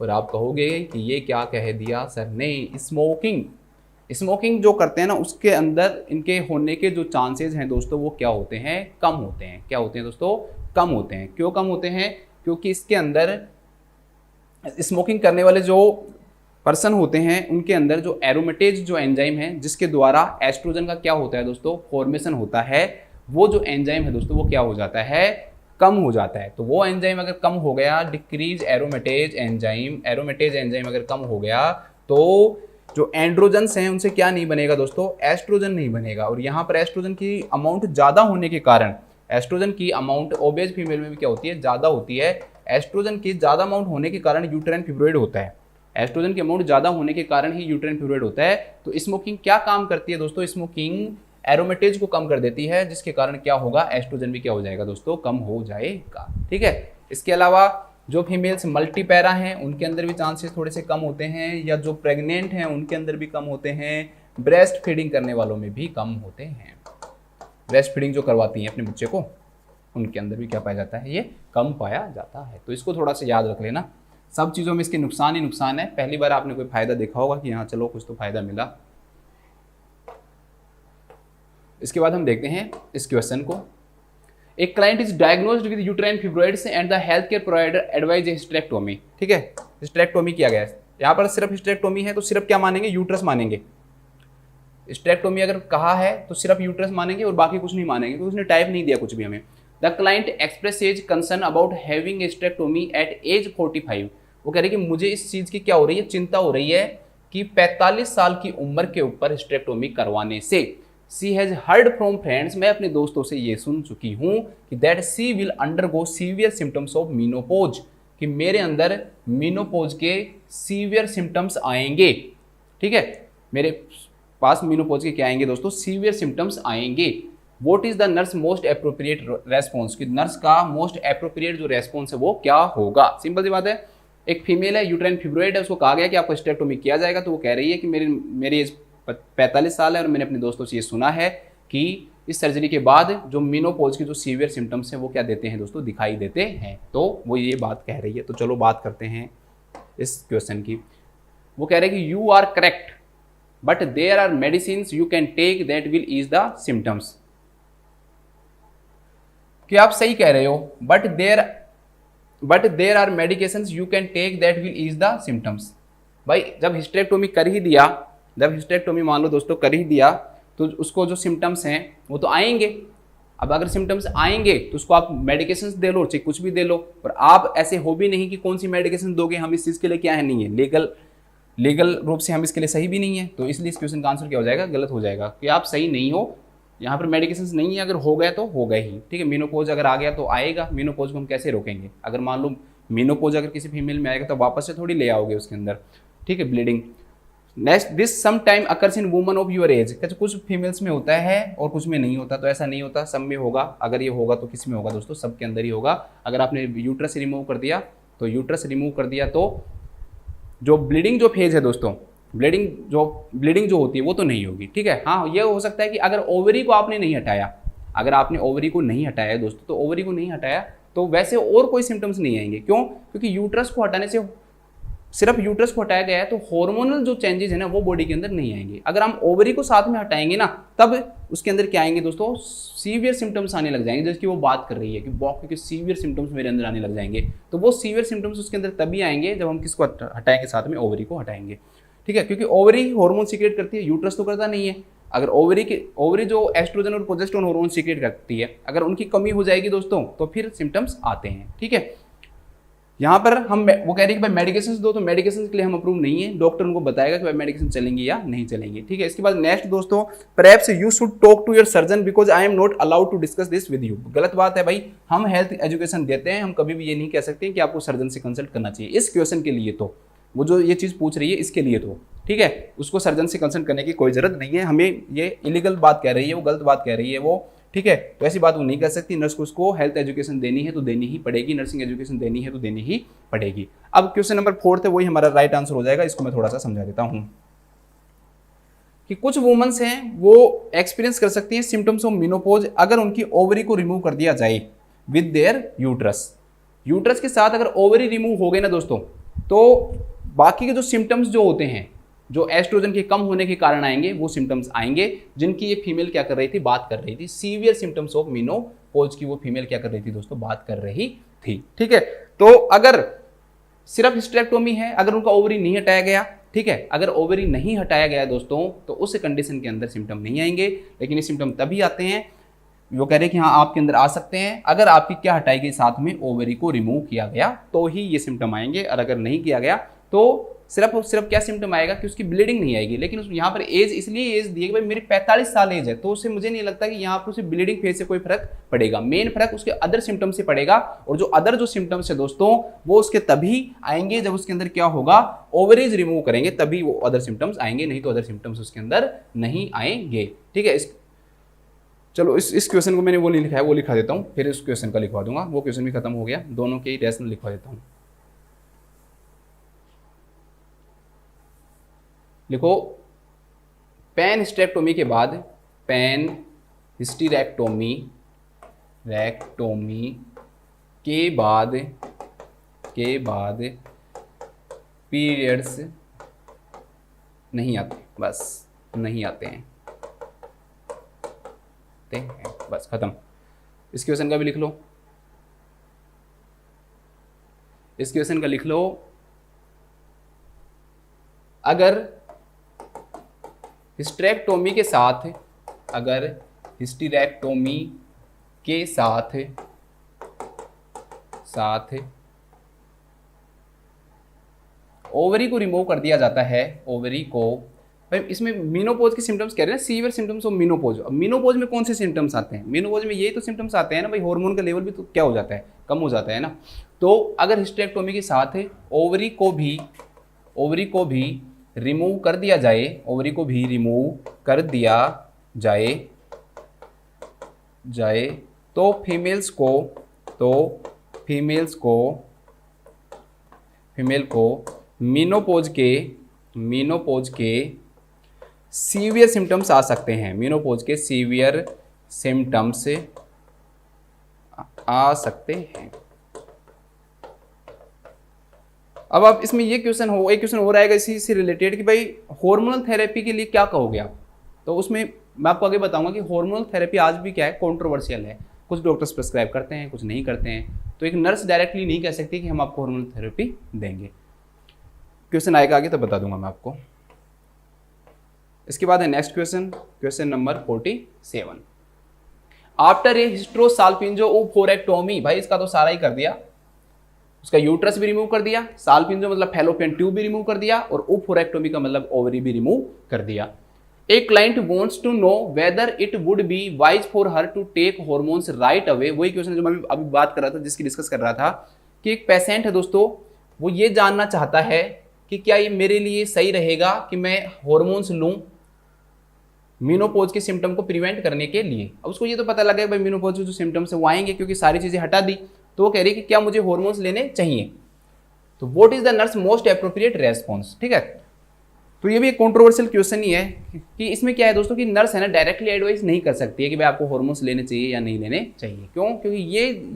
S1: और आप कहोगे कि ये क्या कह दिया सर ने, स्मोकिंग। स्मोकिंग जो करते हैं ना उसके अंदर इनके होने के जो चांसेस हैं दोस्तों वो क्या होते हैं, कम होते हैं। क्या होते हैं दोस्तों, कम होते हैं। क्यों कम होते हैं, क्योंकि इसके अंदर स्मोकिंग करने वाले जो पर्सन होते हैं उनके अंदर जो एरोमेटेज जो एंजाइम है जिसके द्वारा एस्ट्रोजन का क्या होता है दोस्तों, फॉर्मेशन होता है, वो जो एंजाइम है दोस्तों वो क्या हो जाता है, कम हो जाता है। तो वो एंजाइम अगर कम हो गया, डिक्रीज एरोमेटेज एंजाइम, एरोमेटेज एंजाइम अगर कम हो गया तो जो एंड्रोजन्स हैं उनसे क्या नहीं बनेगा दोस्तों, एस्ट्रोजन नहीं बनेगा। और यहाँ पर एस्ट्रोजन की अमाउंट ज़्यादा होने के कारण, एस्ट्रोजन की अमाउंट ओबेज फीमेल में भी क्या होती है, ज़्यादा होती है। एस्ट्रोजन की ज़्यादा अमाउंट होने के कारण यूटेराइन फिब्रोइड होता है। एस्ट्रोजन की अमाउंट ज़्यादा होने के कारण ही यूटेराइन फिब्रोइड होता है। तो स्मोकिंग क्या काम करती है दोस्तों, स्मोकिंग एरोमेटेज को कम कर देती है जिसके कारण क्या होगा, एस्ट्रोजन भी क्या हो जाएगा दोस्तों, कम हो जाएगा। ठीक है। इसके अलावा जो फीमेल्स मल्टीपैरा हैं उनके अंदर भी चांसेस थोड़े से कम होते हैं, या जो प्रेग्नेंट हैं उनके अंदर भी कम होते हैं, ब्रेस्ट फीडिंग करने वालों में भी कम होते हैं। ब्रेस्ट फीडिंग जो करवाती हैं अपने बच्चे को उनके अंदर भी क्या पाया जाता है, ये कम पाया जाता है। तो इसको थोड़ा सा याद रख लेना, सब चीज़ों में इसके नुकसान ही नुकसान है। पहली बार आपने कोई फायदा देखा होगा कि हाँ चलो कुछ तो फायदा मिला। इसके बाद हम देखते हैं इस क्वेश्चन को। एक client is diagnosed with uterine fibroids and the health care provider advise hysterectomy. ठीक है, हिस्टेरेक्टोमी किया गया है। यहाँ पर सिर्फ हिस्टेरेक्टोमी है तो सिर्फ क्या मानेंगे, यूट्रस मानेंगे। हिस्टेरेक्टोमी अगर कहा है तो सिर्फ यूट्रस मानेंगे और बाकी कुछ नहीं मानेंगे, क्योंकि उसने टाइप नहीं दिया कुछ भी हमें। The client expresses concern about having hysterectomy at age 45। वो कह रहे कि मुझे इस चीज़ की क्या हो रही है, चिंता हो रही है कि 45 साल की उम्र के ऊपर हिस्टेरेक्टोमी करवाने से। She has heard from friends, मैं अपने दोस्तों से ये सुन चुकी हूँ कि that she will undergo severe symptoms of menopause, कि मेरे अंदर मीनोपोज के सीवियर सिम्टम्स आएंगे। ठीक है, मेरे पास मीनोपोज के क्या आएंगे दोस्तों, सीवियर सिम्टम्स आएंगे। What is the nurse most appropriate response, कि नर्स का मोस्ट एप्रोप्रिएट जो रेस्पॉन्स है वो क्या होगा। सिंपल सी बात है, एक फीमेल है, यूट्राइन फिब्रोइड है, उसको कहा गया कि आपको हिस्टेरेक्टोमी किया जाएगा, तो वो कह रही है कि मेरी एज 45 साल है और मैंने अपने दोस्तों से ये सुना है कि इस सर्जरी के बाद जो मीनोपोज की जो सीवियर सिम्टम्स हैं वो क्या देते हैं दोस्तों, दिखाई देते हैं। तो वो ये बात कह रही है। तो चलो बात करते हैं इस क्वेश्चन की। वो कह रहे हैं कि you are correct but there are medicine you can take that will ease the symptoms. कि आप सही कह रहे हो, but there are medications you can take that will ease the symptoms. भाई जब हिस्टेरेक्टोमी कर ही दिया, जब हिस्टेरेक्टोमी मान लो दोस्तों कर ही दिया, तो उसको जो सिम्टम्स हैं वो तो आएंगे। अब अगर सिम्टम्स आएंगे तो उसको आप मेडिकेशंस दे लो, चाहे कुछ भी दे लो, पर आप ऐसे हो भी नहीं कि कौन सी मेडिकेशन दोगे, हम इस चीज़ के लिए क्या है नहीं है, लीगल रूप से हम इसके लिए सही भी नहीं है। तो इसलिए इस क्वेश्चन का आंसर क्या हो जाएगा, गलत हो जाएगा, कि आप सही नहीं हो। यहाँ पर मेडिकेशंस नहीं है, अगर हो गए तो हो गए ही। ठीक है, मीनोपोज अगर आ गया तो आएगा, मीनोपोज को हम कैसे रोकेंगे। अगर मान लो मीनोपोज अगर किसी फीमेल में आएगा तो वापस से थोड़ी ले आओगे उसके अंदर। ठीक है, bleeding. Next, this some time occurs in woman of your age. कुछ फीमेल्स में होता है और कुछ में नहीं होता, तो ऐसा नहीं होता, सब में होगा। अगर ये होगा तो किस में होगा दोस्तों, सब के अंदर ही होगा। अगर आपने यूट्रस रिमूव कर दिया तो जो ब्लीडिंग जो फेज है दोस्तों, ब्लीडिंग जो होती है वो तो नहीं होगी। ठीक है, हाँ ये हो सकता है कि अगर ओवरी को आपने नहीं हटाया, अगर आपने ओवरी को नहीं हटाया दोस्तों, तो ओवरी को नहीं हटाया तो वैसे और कोई सिम्टम्स नहीं आएंगे। क्यों, क्योंकि यूट्रस को हटाने से, सिर्फ यूट्रस को हटाया गया है तो हार्मोनल जो चेंजेस है ना वो बॉडी के अंदर नहीं आएंगे। अगर हम ओवरी को साथ में हटाएंगे ना, तब उसके अंदर क्या आएंगे दोस्तों, सीवियर सिम्टम्स आने लग जाएंगे, जिसकी वो बात कर रही है कि बॉक के सीवियर सिम्टम्स मेरे अंदर आने लग जाएंगे। तो वो सीवियर सिम्टम्स उसके अंदर तभी आएंगे जब हम किसको हटाएंगे, साथ में ओवरी को हटाएंगे। ठीक है, क्योंकि ओवरी हार्मोन सीक्रेट करती है, यूट्रस तो करता नहीं है। अगर ओवरी जो एस्ट्रोजन और प्रोजेस्टेरोन हार्मोन सीक्रेट करती है, अगर उनकी कमी हो जाएगी दोस्तों तो फिर सिम्टम्स आते हैं। ठीक है, यहाँ पर हम वो कह रहे हैं कि भाई मेडिकेशन दो, तो मेडिकेशन के लिए हम अप्रूव नहीं है, डॉक्टर उनको बताएगा कि भाई मेडिकेशन चलेंगी या नहीं चलेंगी। ठीक है, इसके बाद नेक्स्ट दोस्तों, perhaps you should talk to your surgeon because I am not allowed to discuss this with you. गलत बात है भाई, हम हेल्थ एजुकेशन देते हैं, हम कभी भी ये नहीं कह सकते कि आपको सर्जन से कंसल्ट करना चाहिए। इस क्वेश्चन के लिए तो वो जो ये चीज़ पूछ रही है इसके लिए तो ठीक है, उसको सर्जन से कंसल्ट करने की कोई जरूरत नहीं है। हमें ये इलीगल बात कह रही है, वो गलत बात कह रही है वो। ठीक है, तो ऐसी बात वो नहीं कर सकती। नर्स को उसको हेल्थ एजुकेशन देनी है तो देनी ही पड़ेगी, नर्सिंग एजुकेशन देनी है तो देनी ही पड़ेगी। अब क्वेश्चन नंबर 4 है, वही हमारा राइट आंसर हो जाएगा। इसको मैं थोड़ा सा समझा देता हूँ कि कुछ वुमेन्स हैं वो एक्सपीरियंस कर सकती हैं सिम्टम्स ऑफ मेनोपॉज अगर उनकी ओवरी को रिमूव कर दिया जाए विद देयर यूट्रस के साथ अगर ओवरी रिमूव हो गए ना दोस्तों, तो बाकी के जो सिम्टम्स जो होते हैं, जो एस्ट्रोजन के कम होने के कारण आएंगे, वो सिम्टम्स आएंगे जिनकी ये फीमेल क्या कर रही थी, बात कर रही थी। सीवियर सिम्टम्स ऑफ मेनोपॉज की वो फीमेल क्या कर रही थी दोस्तों, बात कर रही थी। ठीक है, तो अगर सिर्फ हिस्टेरेक्टोमी है, अगर उनका ओवरी नहीं हटाया गया, ठीक है, अगर ओवरी नहीं हटाया गया दोस्तों, तो उस कंडीशन के अंदर सिम्टम नहीं आएंगे। लेकिन ये सिम्टम तभी आते हैं, वो कह रहे हैं कि हाँ आपके अंदर आ सकते हैं, अगर आपकी क्या हटाई गई, साथ में ओवरी को रिमूव किया गया तो ही ये सिम्टम आएंगे। और अगर नहीं किया गया तो सिर्फ क्या सिम्टम आएगा कि उसकी ब्लीडिंग नहीं आएगी। लेकिन यहाँ पर एज इसलिए एज दी है कि भाई मेरी 45 साल एज है, तो उससे मुझे नहीं लगता कि यहाँ पर उसे ब्लीडिंग फेज से कोई फर्क पड़ेगा। मेन फर्क उसके अदर सिम्टम से पड़ेगा, और जो अदर जो सिम्टम्स है दोस्तों वो उसके तभी आएंगे जब उसके अंदर क्या होगा, ओवरीज रिमूव करेंगे, तभी वो अदर सिम्टम्स आएंगे, नहीं तो अदर सिम्टम्स उसके अंदर नहीं आएंगे। ठीक है, चलो इस क्वेश्चन को मैंने वो नहीं लिखा है, वो लिखा देता हूँ, फिर इस क्वेश्चन का लिखवा दूंगा। वो क्वेश्चन भी खत्म हो गया, दोनों के ही रेशनल लिखवा देता हूँ। लिखो, पेन हिस्टेरेक्टोमी के बाद पेन हिस्टेरेक्टोमी हिस्टेरेक्टोमी के बाद पीरियड्स नहीं आते, बस नहीं आते हैं, बस खत्म। इस क्वेश्चन का भी लिख लो, इस क्वेश्चन का लिख लो। अगर हिस्टेरेक्टोमी के साथ, अगर हिस्टेरेक्टोमी के साथ ओवरी को रिमूव कर दिया जाता है, ओवरी को, भाई इसमें मीनोपोज के सिम्टम्स कह रहे हैं, सीवियर सिम्टम्स ऑफ मीनोपोज। अब मीनोपोज में कौन से सिम्टम्स आते हैं? मीनोपोज में यही तो सिम्टम्स आते हैं ना भाई, हार्मोन का लेवल भी तो क्या हो जाता है, कम हो जाता है ना। तो अगर हिस्टेरेक्टोमी के साथ ओवरी को भी रिमूव कर दिया जाए, ओवरी को भी रिमूव कर दिया जाए तो फीमेल को मीनोपोज के सीवियर सिम्टम्स आ सकते हैं, मीनोपोज के सीवियर सिम्टम्स आ सकते हैं। अब आप इसमें ये क्वेश्चन एक क्वेश्चन हो रहेगा इसी से रिलेटेड कि भाई हार्मोनल थेरेपी के लिए क्या कहोगे आप? तो उसमें मैं आपको आगे बताऊंगा कि हार्मोनल थेरेपी आज भी क्या है, कंट्रोवर्शियल है। कुछ डॉक्टर्स प्रिस्क्राइब करते हैं, कुछ नहीं करते हैं। तो एक नर्स डायरेक्टली नहीं कह सकती कि हम आपको हार्मोनल थेरेपी देंगे। क्वेश्चन आएगा आगे तो बता दूंगा मैं आपको। इसके बाद है next question, question number 47। After a hysterosalpingo oophorectomy, भाई इसका तो सारा ही कर दिया, उसका यूट्रस भी रिमूव कर दिया, साल्पिंजो मतलब फैलोपियन ट्यूब भी रिमूव कर दिया, और ओफोरेक्टोमी का मतलब ओवरी भी रिमूव कर दिया। A client wants to know whether it would be wise for her to take hormones right away. वही क्वेश्चन जो मैं अभी बात कर रहा था, जिसकी डिस्कस कर रहा था, कि एक पेशेंट है दोस्तों, वो ये जानना चाहता है कि क्या ये मेरे लिए सही रहेगा कि मैं हॉर्मोन्स लूं मीनोपोज के सिम्टम को प्रिवेंट करने के लिए। अब उसको ये तो पता लगा भाई मीनोपोज के जो सिम्टम्स है वो आएंगे, क्योंकि सारी चीजें हटा दी, तो वो कह रही है कि क्या मुझे हॉर्मोन्स लेने चाहिए। तो what is the nurse most appropriate response, ठीक है। तो ये भी एक कंट्रोवर्शियल क्वेश्चन ही है कि इसमें क्या है दोस्तों कि नर्स है ना डायरेक्टली एडवाइस नहीं कर सकती है कि भाई आपको हॉर्मोन्स लेने चाहिए या नहीं लेने चाहिए। क्यों? क्योंकि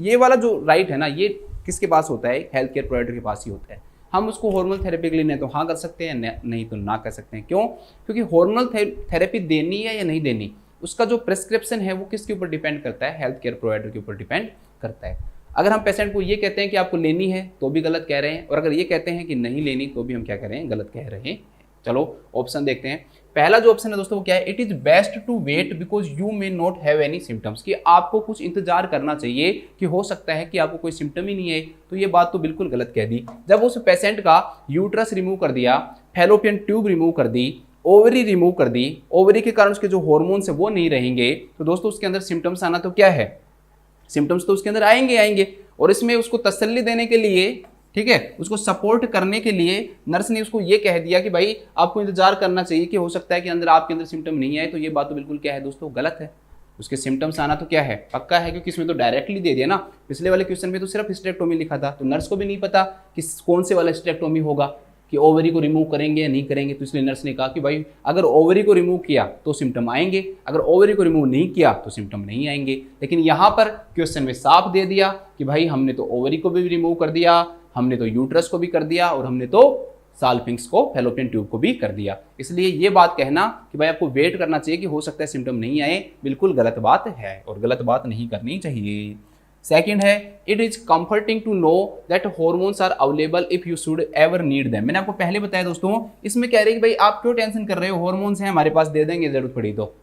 S1: ये वाला जो राइट है ना, ये किसके पास होता है? हेल्थ केयर प्रोवाइडर के पास ही होता है। हम उसको हार्मोनल थेरेपी के लिए नहीं तो हाँ कर सकते हैं, नहीं तो ना कर सकते हैं। क्यों? क्योंकि हार्मोनल थेरेपी देनी है या नहीं देनी, उसका जो प्रिस्क्रिप्शन है वो किसके ऊपर डिपेंड करता है? हेल्थ केयर प्रोवाइडर के ऊपर डिपेंड करता है। अगर हम पेशेंट को ये कहते हैं कि आपको लेनी है तो भी गलत कह रहे हैं, और अगर ये कहते हैं कि नहीं लेनी तो भी हम क्या कह रहे हैं? गलत कह रहे हैं। चलो ऑप्शन देखते हैं। पहला जो ऑप्शन है दोस्तों वो क्या है? It is best to wait because you may not have any symptoms, कि आपको कुछ इंतजार करना चाहिए कि हो सकता है कि आपको कोई सिम्टम ही नहीं है। तो ये बात तो बिल्कुल गलत कह दी। जब उस पेशेंट का यूट्रस रिमूव कर दिया, फैलोपियन ट्यूब रिमूव कर दी, ओवरी रिमूव कर दी, ओवरी के कारण उसके जो हॉर्मोन्स है वो नहीं रहेंगे, तो दोस्तों उसके अंदर सिम्टम्स आना तो क्या है? सिम्टम्स तो उसके अंदर आएंगे। और इसमें उसको तसल्ली देने के लिए, ठीक है, उसको सपोर्ट करने के लिए नर्स ने उसको ये कह दिया कि भाई आपको इंतजार करना चाहिए कि हो सकता है कि आपके अंदर सिम्टम नहीं आए। तो ये बात तो बिल्कुल क्या है दोस्तों? गलत है। उसके सिम्टम्स आना तो क्या है? पक्का है, क्योंकि इसमें तो डायरेक्टली दे दिया ना। पिछले वाले क्वेश्चन में तो सिर्फ हिस्टेरेक्टोमी लिखा था, तो नर्स को भी नहीं पता कि कौन से वाला हिस्टेरेक्टोमी होगा, कि ओवरी को रिमूव करेंगे या नहीं करेंगे। तो इसलिए नर्स ने कहा कि भाई अगर ओवरी को रिमूव किया तो सिम्टम आएंगे, अगर ओवरी को रिमूव नहीं किया तो सिम्टम नहीं आएंगे। लेकिन यहाँ पर क्वेश्चन में साफ दे दिया कि भाई हमने तो ओवरी को भी रिमूव कर दिया, हमने तो यूट्रस को भी कर दिया, और हमने तो साल्पिंग्स को, फैलोपियन ट्यूब को भी कर दिया। इसलिए ये बात कहना कि भाई आपको वेट करना चाहिए कि हो सकता है सिम्टम नहीं आए, बिल्कुल गलत बात है और गलत बात नहीं करनी चाहिए। सेकंड है, it is comforting to know that hormones are available if you should ever need them. मैंने आपको पहले बताया दोस्तों, इसमें कह रहे हैं कि भाई आप क्यों टेंशन कर रहे हो, हॉर्मोन्स हैं हमारे पास, दे देंगे जरूरत पड़ी तो।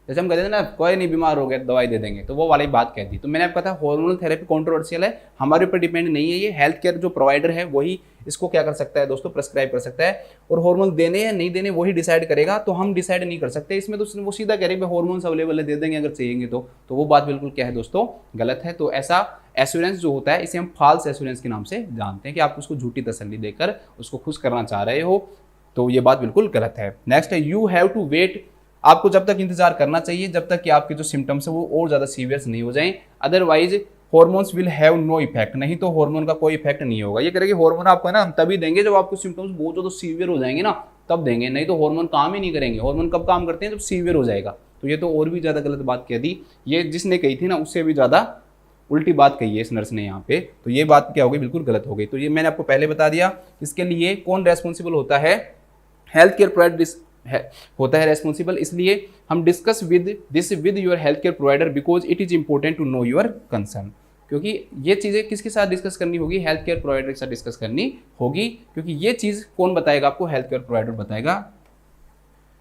S1: जैसे हम कहते हैं ना कोई नहीं बीमार हो गया दवाई दे देंगे, तो वो वाली बात कह दी। तो मैंने आपको कहा था हार्मोनल थेरेपी कंट्रोवर्शियल है, हमारे ऊपर डिपेंड नहीं है। ये हेल्थ केयर जो प्रोवाइडर है वही इसको क्या कर सकता है दोस्तों? प्रेस्क्राइब कर सकता है, और हार्मोन देने या नहीं देने वही डिसाइड करेगा। तो हम डिसाइड नहीं कर सकते इसमें। तो वो सीधा कह रहे हैं हार्मोन्स अवेलेबल है, दे देंगे अगर चाहिए तो वो बात बिल्कुल क्या है दोस्तों? गलत है। तो ऐसा एश्योरेंस जो होता है इसे हम फॉल्स एश्योरेंस के नाम से जानते हैं, कि आप उसको झूठी तसल्ली देकर उसको खुश करना चाह रहे हो। तो ये बात बिल्कुल गलत है। नेक्स्ट है, यू हैव टू वेट, आपको जब तक इंतजार करना चाहिए जब तक कि आपके जो सिम्टम्स है वो और ज़्यादा सीवियस नहीं हो जाएं। Otherwise hormones will have no effect, नहीं तो हार्मोन का कोई इफेक्ट नहीं होगा। ये करेंगे हार्मोन आपको है ना हम तभी देंगे जब आपको सिम्टम्स बहुत ज़्यादा सीवियर हो जाएंगे ना, तब देंगे, नहीं तो हार्मोन काम ही नहीं करेंगे। हार्मोन कब काम करते हैं? जब सीवियर हो जाएगा। तो ये तो और भी ज़्यादा गलत बात कह दी। ये जिसने कही थी ना उससे भी ज़्यादा उल्टी बात कही है इस नर्स ने यहाँ पे, तो ये बात क्या हो गई, बिल्कुल गलत हो गई। तो ये मैंने आपको पहले बता दिया, इसके लिए कौन रेस्पॉन्सिबल होता है, हेल्थ केयर प्रोवाइडर होता है रेस्पॉन्सिबल। इसलिए हम discuss with your health care provider because it is important to know your concern, क्योंकि ये चीज़ें किसके साथ डिस्कस करनी होगी, हेल्थ केयर प्रोवाइडर के साथ डिस्कस करनी होगी, क्योंकि ये चीज़ कौन बताएगा आपको, हेल्थ केयर प्रोवाइडर बताएगा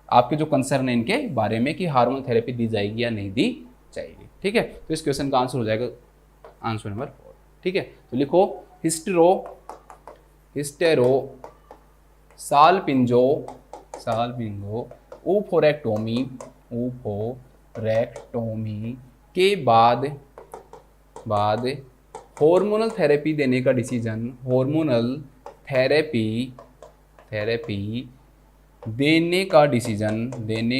S1: आपके जो कंसर्न है इनके बारे में कि हार्मोन थेरेपी दी जाएगी या नहीं दी जाएगी। ठीक है, तो इस क्वेश्चन का आंसर हो जाएगा आंसर नंबर 4। ठीक है, तो लिखो हिस्टेरो साल्पिंगो ओफोरेक्टोमी के बाद हार्मोनल थेरेपी देने का डिसीजन, हार्मोनल थेरेपी देने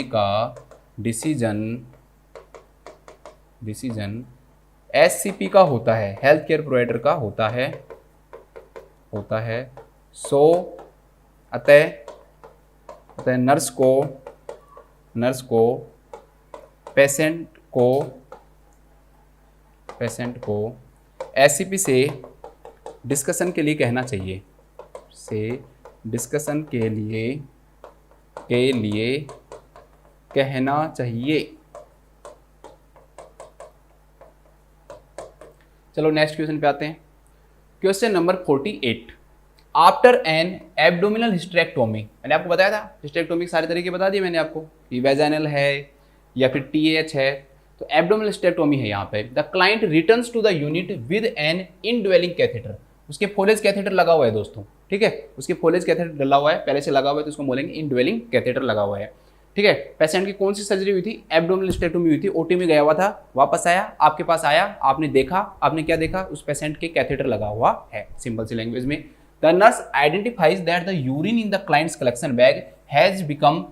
S1: का डिसीजन एससीपी का होता है, हेल्थ केयर प्रोवाइडर का होता है। सो अतः नर्स को पेशेंट को एससीपी से डिस्कशन के लिए कहना चाहिए, कहना चाहिए। चलो नेक्स्ट क्वेश्चन पे आते हैं। Question number 48, after an abdominal hysterectomy, मैंने आपको बताया था हिस्टेरेक्टोमी के सारे तरीके बता दिए मैंने आपको कि वेजाइनल है या फिर टीएच है, तो एब्डोमिनल हिस्टेरेक्टोमी है यहाँ पे। The client returns to the unit with an indwelling catheter, उसके फोलेज कैथेटर लगा हुआ है दोस्तों, ठीक है, उसके फोलेज कैथेटर डला हुआ है, पहले से लगा हुआ है, तो उसको बोलेंगे इनड्वेलिंग कैथेटर लगा हुआ है। ठीक है, पेशेंट की कौन सी सर्जरी हुई थी, एब्डोमिनल हिस्टेरेक्टोमी हुई थी, ओटी में गया हुआ था, वापस आया, आपके पास आया, आपने देखा, आपने क्या देखा, उस पेशेंट के कैथेटर लगा हुआ है। सिंपल सी लैंग्वेज में, the nurse identifies that the urine in the client's collection bag has become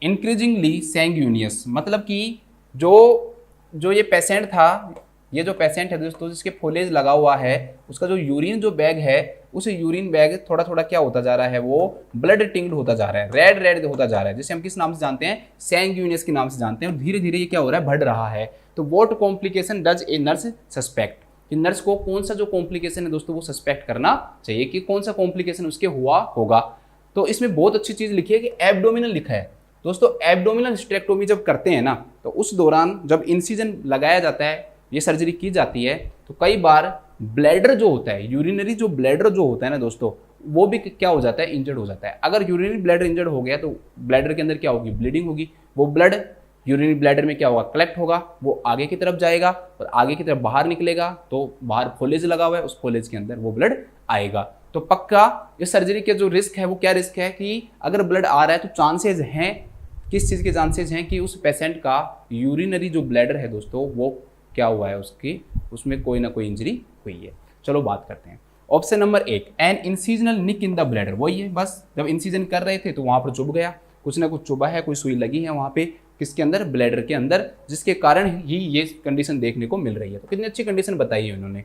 S1: increasingly sanguineous, मतलब कि जो ये पेशेंट था, ये जो पेशेंट है दोस्तों जिसके फोलेज लगा हुआ है, उसका जो यूरिन जो बैग है, उस यूरिन बैग थोड़ा थोड़ा क्या होता जा रहा है, वो ब्लड टिंग्ड होता जा रहा है, रेड होता जा रहा है, जिसे हम किस नाम से जानते हैं, सैंग्यूनियस के नाम से जानते हैं, और धीरे धीरे ये क्या हो रहा है, बढ़ रहा है। तो what complication does a nurse suspect, कि नर्स को कौन सा जो कॉम्प्लिकेशन है दोस्तों वो सस्पेक्ट करना चाहिए कि कौन सा कॉम्प्लिकेशन उसके हुआ होगा। तो इसमें बहुत अच्छी चीज लिखी है कि एब्डोमिनल लिखा है दोस्तों। एब्डोमिनल हिस्टेरेक्टोमी जब करते हैं ना, तो उस दौरान जब इंसिजन लगाया जाता है, ये सर्जरी की जाती है, तो कई बार ब्लैडर जो होता है, यूरिनरी जो ब्लैडर जो होता है ना दोस्तों, वो भी क्या हो जाता है, इंजर्ड हो जाता है। अगर यूरिनरी ब्लैडर इंजर्ड हो गया तो ब्लैडर के अंदर क्या होगी, ब्लीडिंग होगी, वो ब्लड यूरिनरी ब्लैडर में क्या होगा, कलेक्ट होगा, वो आगे की तरफ जाएगा और आगे की तरफ बाहर निकलेगा, तो बाहर फोलेज लगा हुआ है, उस फोलेज के अंदर वो ब्लड आएगा। तो पक्का इस सर्जरी के जो रिस्क है वो क्या रिस्क है कि अगर ब्लड आ रहा है तो चांसेज हैं, किस चीज़ के चांसेज हैं कि उस पेशेंट का यूरिनरी जो ब्लैडर है दोस्तों वो क्या हुआ है, उसमें कोई ना कोई इंजरी हुई है। चलो बात करते हैं। Option number 1, an incisional nick in the bladder, वही है, बस जब इंसीजन कर रहे थे तो वहां पर चुभ गया, कुछ ना कुछ चुभा है, कोई सुई लगी है वहां पे, किसके अंदर, ब्लैडर के अंदर, जिसके कारण ही ये कंडीशन देखने को मिल रही है। तो कितनी अच्छी कंडीशन बताई है उन्होंने।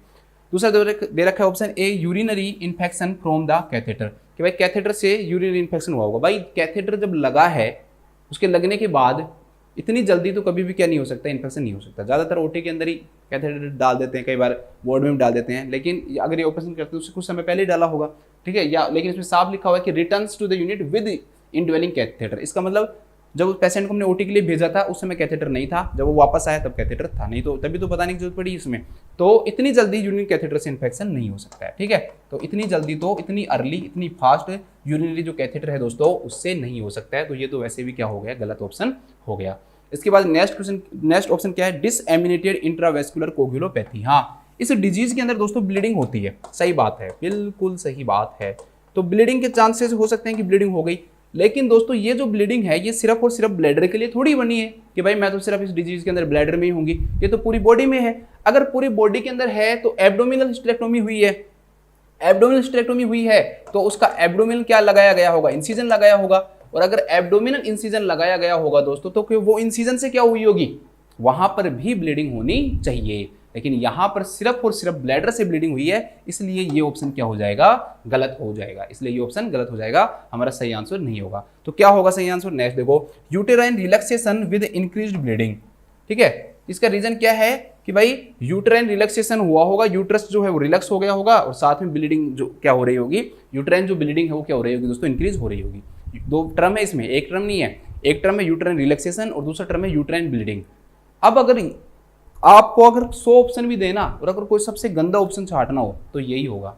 S1: दूसरा दे रखा है option A, urinary infection from the catheter, कि भाई कैथेटर से यूरिनरी इन्फेक्शन हुआ होगा। भाई कैथेटर जब लगा है, उसके लगने के बाद इतनी जल्दी तो कभी भी क्या नहीं हो सकता, इन्फेक्शन नहीं हो सकता। ज़्यादातर ओटी के अंदर ही कैथेटर डाल देते हैं, कई बार वार्ड में डाल देते हैं, लेकिन अगर ये ऑपरेशन करते हैं उससे कुछ समय पहले ही डाला होगा, ठीक है, या लेकिन इसमें साफ लिखा हुआ है कि returns to the unit with indwelling catheter. इसका मतलब जब पेशेंट को हमने ओटी के लिए भेजा था उस समय कैथेटर नहीं था, जब वो वापस आया तब कैथेटर था, नहीं तो तभी तो बताने की जरूरत पड़ी इसमें। तो इतनी जल्दी यूरिनरी कैथेटर से इन्फेक्शन नहीं हो सकता है, ठीक है, तो इतनी जल्दी तो, इतनी अर्ली, इतनी फास्ट यूरिनरी जो कैथेटर है दोस्तों उससे नहीं हो सकता है। तो ये तो वैसे भी क्या हो गया, गलत ऑप्शन हो गया। इसके बाद नेक्स्ट ऑप्शन क्या है, डिसएमिनेटेड इंट्रावेस्कुलर कोगुलोपैथी। हाँ, इस डिजीज के अंदर दोस्तों ब्लीडिंग होती है, सही बात है, बिल्कुल सही बात है। तो ब्लीडिंग के चांसेस हो सकते हैं कि ब्लीडिंग हो गई, लेकिन दोस्तों ये जो ब्लीडिंग है ये सिर्फ और सिर्फ ब्लैडर के लिए थोड़ी बनी है कि भाई मैं तो सिर्फ इस डिजीज के अंदर ब्लैडर में ही होंगी, ये तो पूरी बॉडी में है। अगर पूरी बॉडी के अंदर है तो एब्डोमिनल हिस्टेरेक्टोमी हुई है, एब्डोमिनल हिस्टेरेक्टोमी हुई है तो उसका एब्डोमिनल क्या लगाया गया होगा, इंसिजन लगाया होगा। और अगर एब्डोमिनल इंसिजन लगाया गया होगा दोस्तों तो वो इंसिजन से क्या हुई होगी, वहां पर भी ब्लीडिंग होनी चाहिए, लेकिन यहां पर सिर्फ और सिर्फ ब्लैडर से ब्लीडिंग हुई है, इसलिए ये ऑप्शन क्या हो जाएगा, गलत हो जाएगा। इसलिए ये ऑप्शन गलत हो जाएगा, हमारा सही आंसर नहीं होगा। तो क्या होगा सही आंसर, नेक्स्ट देखो, uterine relaxation with increased bleeding, ठीक है, इसका रीजन क्या है कि भाई यूट्राइन रिलैक्सेशन हुआ होगा, यूट्रस जो है वो रिलैक्स हो गया होगा और साथ में ब्लीडिंग जो क्या हो रही होगी, यूट्राइन जो ब्लीडिंग है वो क्या हो रही होगी दोस्तों, इंक्रीज हो रही होगी। दो टर्म है इसमें, एक टर्म नहीं है, एक टर्म है यूट्राइन रिलैक्सेशन और दूसरा टर्म है यूट्राइन ब्लीडिंग। अब अगर आपको अगर 100 ऑप्शन भी देना और अगर कोई सबसे गंदा ऑप्शन छाटना हो तो यही होगा।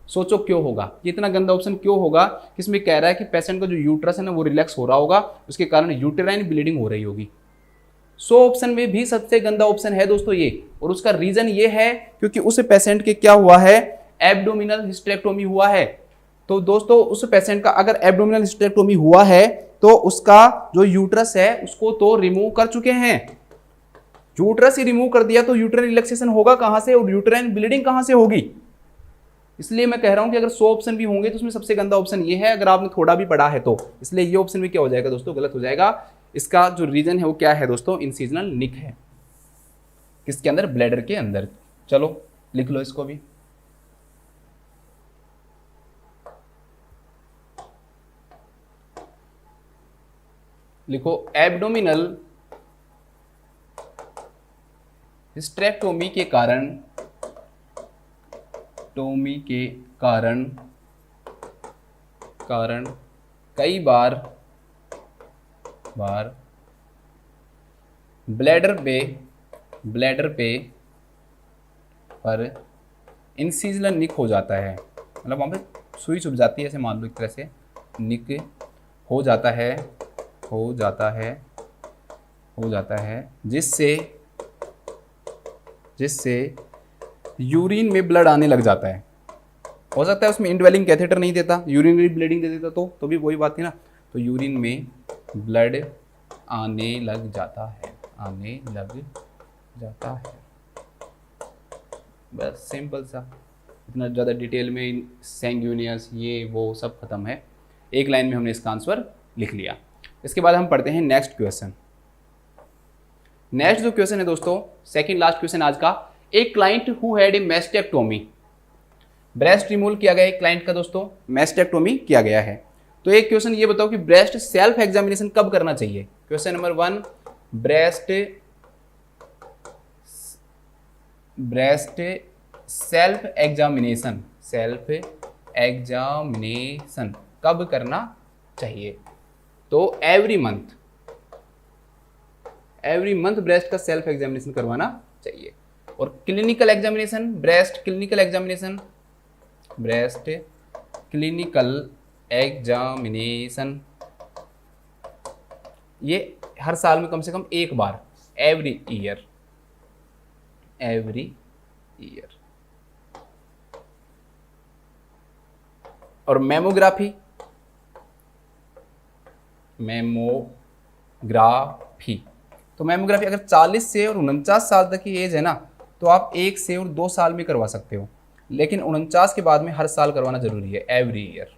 S1: सोचो क्यों होगा, ये इतना गंदा ऑप्शन क्यों होगा, किसमें कह रहा है कि पेशेंट का जो यूट्रस है ना वो रिलैक्स हो रहा होगा, उसके कारण यूटेराइन ब्लीडिंग हो रही होगी। 100 ऑप्शन में भी सबसे गंदा ऑप्शन है दोस्तों ये, और उसका रीजन ये है क्योंकि उस पेशेंट के क्या हुआ है, एब्डोमिनल हिस्टेरेक्टोमी हुआ है। तो दोस्तों उस पेशेंट का अगर एब्डोमिनल हिस्टेरेक्टोमी हुआ है तो उसका जो यूट्रस है उसको तो रिमूव कर चुके हैं, यूट्रस ही रिमूव कर दिया तो यूट्राइन रिलैक्सेशन होगा कहां से और यूट्राइन ब्लीडिंग कहां से होगी। इसलिए मैं कह रहा हूं कि अगर 100 ऑप्शन भी होंगे तो उसमें सबसे गंदा ऑप्शन ये है, अगर आपने थोड़ा भी पढ़ा है तो। इसलिए ये ऑप्शन भी क्या हो जाएगा दोस्तों, गलत हो जाएगा। इसका जो रीजन है वो क्या है दोस्तों, इंसिजनल निक है, किसके अंदर, ब्लैडर के अंदर। चलो लिख लो इसको भी। लिखो एब्डोमिनल हिस्टेरेक्टोमी के कारण, टोमी के कारण कई बार ब्लैडर पे पर इंसिजनल निक हो जाता है, मतलब वहाँ पे सुई चुभ जाती है, ऐसे मान लो एक तरह से निक हो जाता है जिससे यूरिन में ब्लड आने लग जाता है। हो सकता है उसमें इंडवेलिंग कैथेटर नहीं देता, यूरिनरी ब्लीडिंग दे देता तो भी वही बात थी ना। तो यूरिन में ब्लड आने लग जाता है, बस सिंपल सा, इतना ज़्यादा डिटेल में सैंग्यूनियस ये वो सब खत्म है, एक लाइन में हमने इसका आंसर लिख लिया। इसके बाद हम पढ़ते हैं नेक्स्ट क्वेश्चन। नेक्स्ट जो क्वेश्चन है दोस्तों, सेकंड लास्ट क्वेश्चन आज का। एक client who had a mastectomy, breast removal किया गया एक क्लाइंट का दोस्तों, मैस्टेक्टोमी किया गया है। तो एक क्वेश्चन ये बताओ कि ब्रेस्ट सेल्फ एग्जामिनेशन कब करना चाहिए। Question number 1, breast self examination कब करना चाहिए। तो एवरी मंथ ब्रेस्ट का सेल्फ एग्जामिनेशन करवाना चाहिए। और clinical examination, breast clinical examination ये हर साल में कम से कम एक बार, एवरी ईयर। और मेमोग्राफी तो मेमोग्राफी अगर 40 से और 49 साल तक की एज है ना तो आप 1 से और 2 साल में करवा सकते हो, लेकिन 49 के बाद में हर साल करवाना जरूरी है, एवरी ईयर।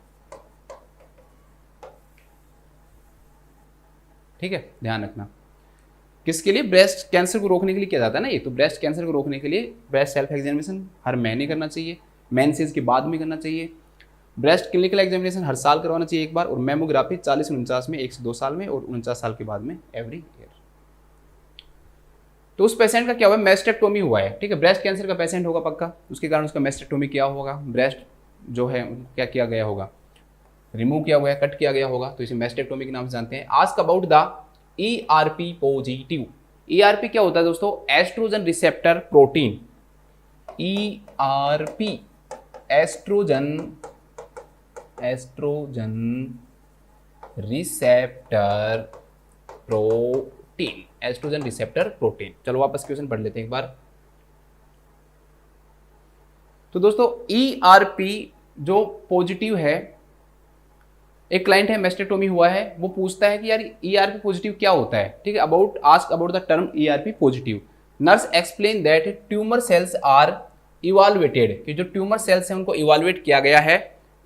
S1: ठीक है, ध्यान रखना। किसके लिए, ब्रेस्ट कैंसर को रोकने के लिए किया जाता है ना ये। तो ब्रेस्ट कैंसर को रोकने के लिए ब्रेस्ट सेल्फ एग्जामिनेशन हर महीने करना चाहिए, मेंसेस के बाद में करना चाहिए। ब्रेस्ट क्लिनिकल एग्जामिनेशन हर साल करवाना चाहिए एक बार, और मेमोग्राफी 40 से 49 में 1 से 2 साल में, और 49 साल के बाद में एवरी ईयर। तो उस पेशेंट का क्या हुआ, मैस्टेक्टोमी हुआ है, ठीक है, ब्रेस्ट कैंसर का पेशेंट होगा पक्का, उसके कारण उसका मैस्टेक्टोमी किया होगा, ब्रेस्ट जो है क्या किया गया होगा, रिमूव किया हुआ है, कट किया गया होगा, तो इसे मैस्टेक्टोमी के नाम से जानते हैं। Ask about the ERP positive. ERP क्या होता है दोस्तों, estrogen receptor protein. ERP estrogen receptor protein. चलो वापस क्वेश्चन पढ़ लेते हैं एक बार। तो दोस्तों ERP जो पॉजिटिव है, एक क्लाइंट है, मैस्टेक्टोमी हुआ है, वो पूछता है कि यार ERP पॉजिटिव क्या होता है, ठीक है। Ask about the term ERP positive. Nurse explain that tumour cells are evaluated, कि जो ट्यूमर सेल्स हैं उनको इवाल्युएट किया गया है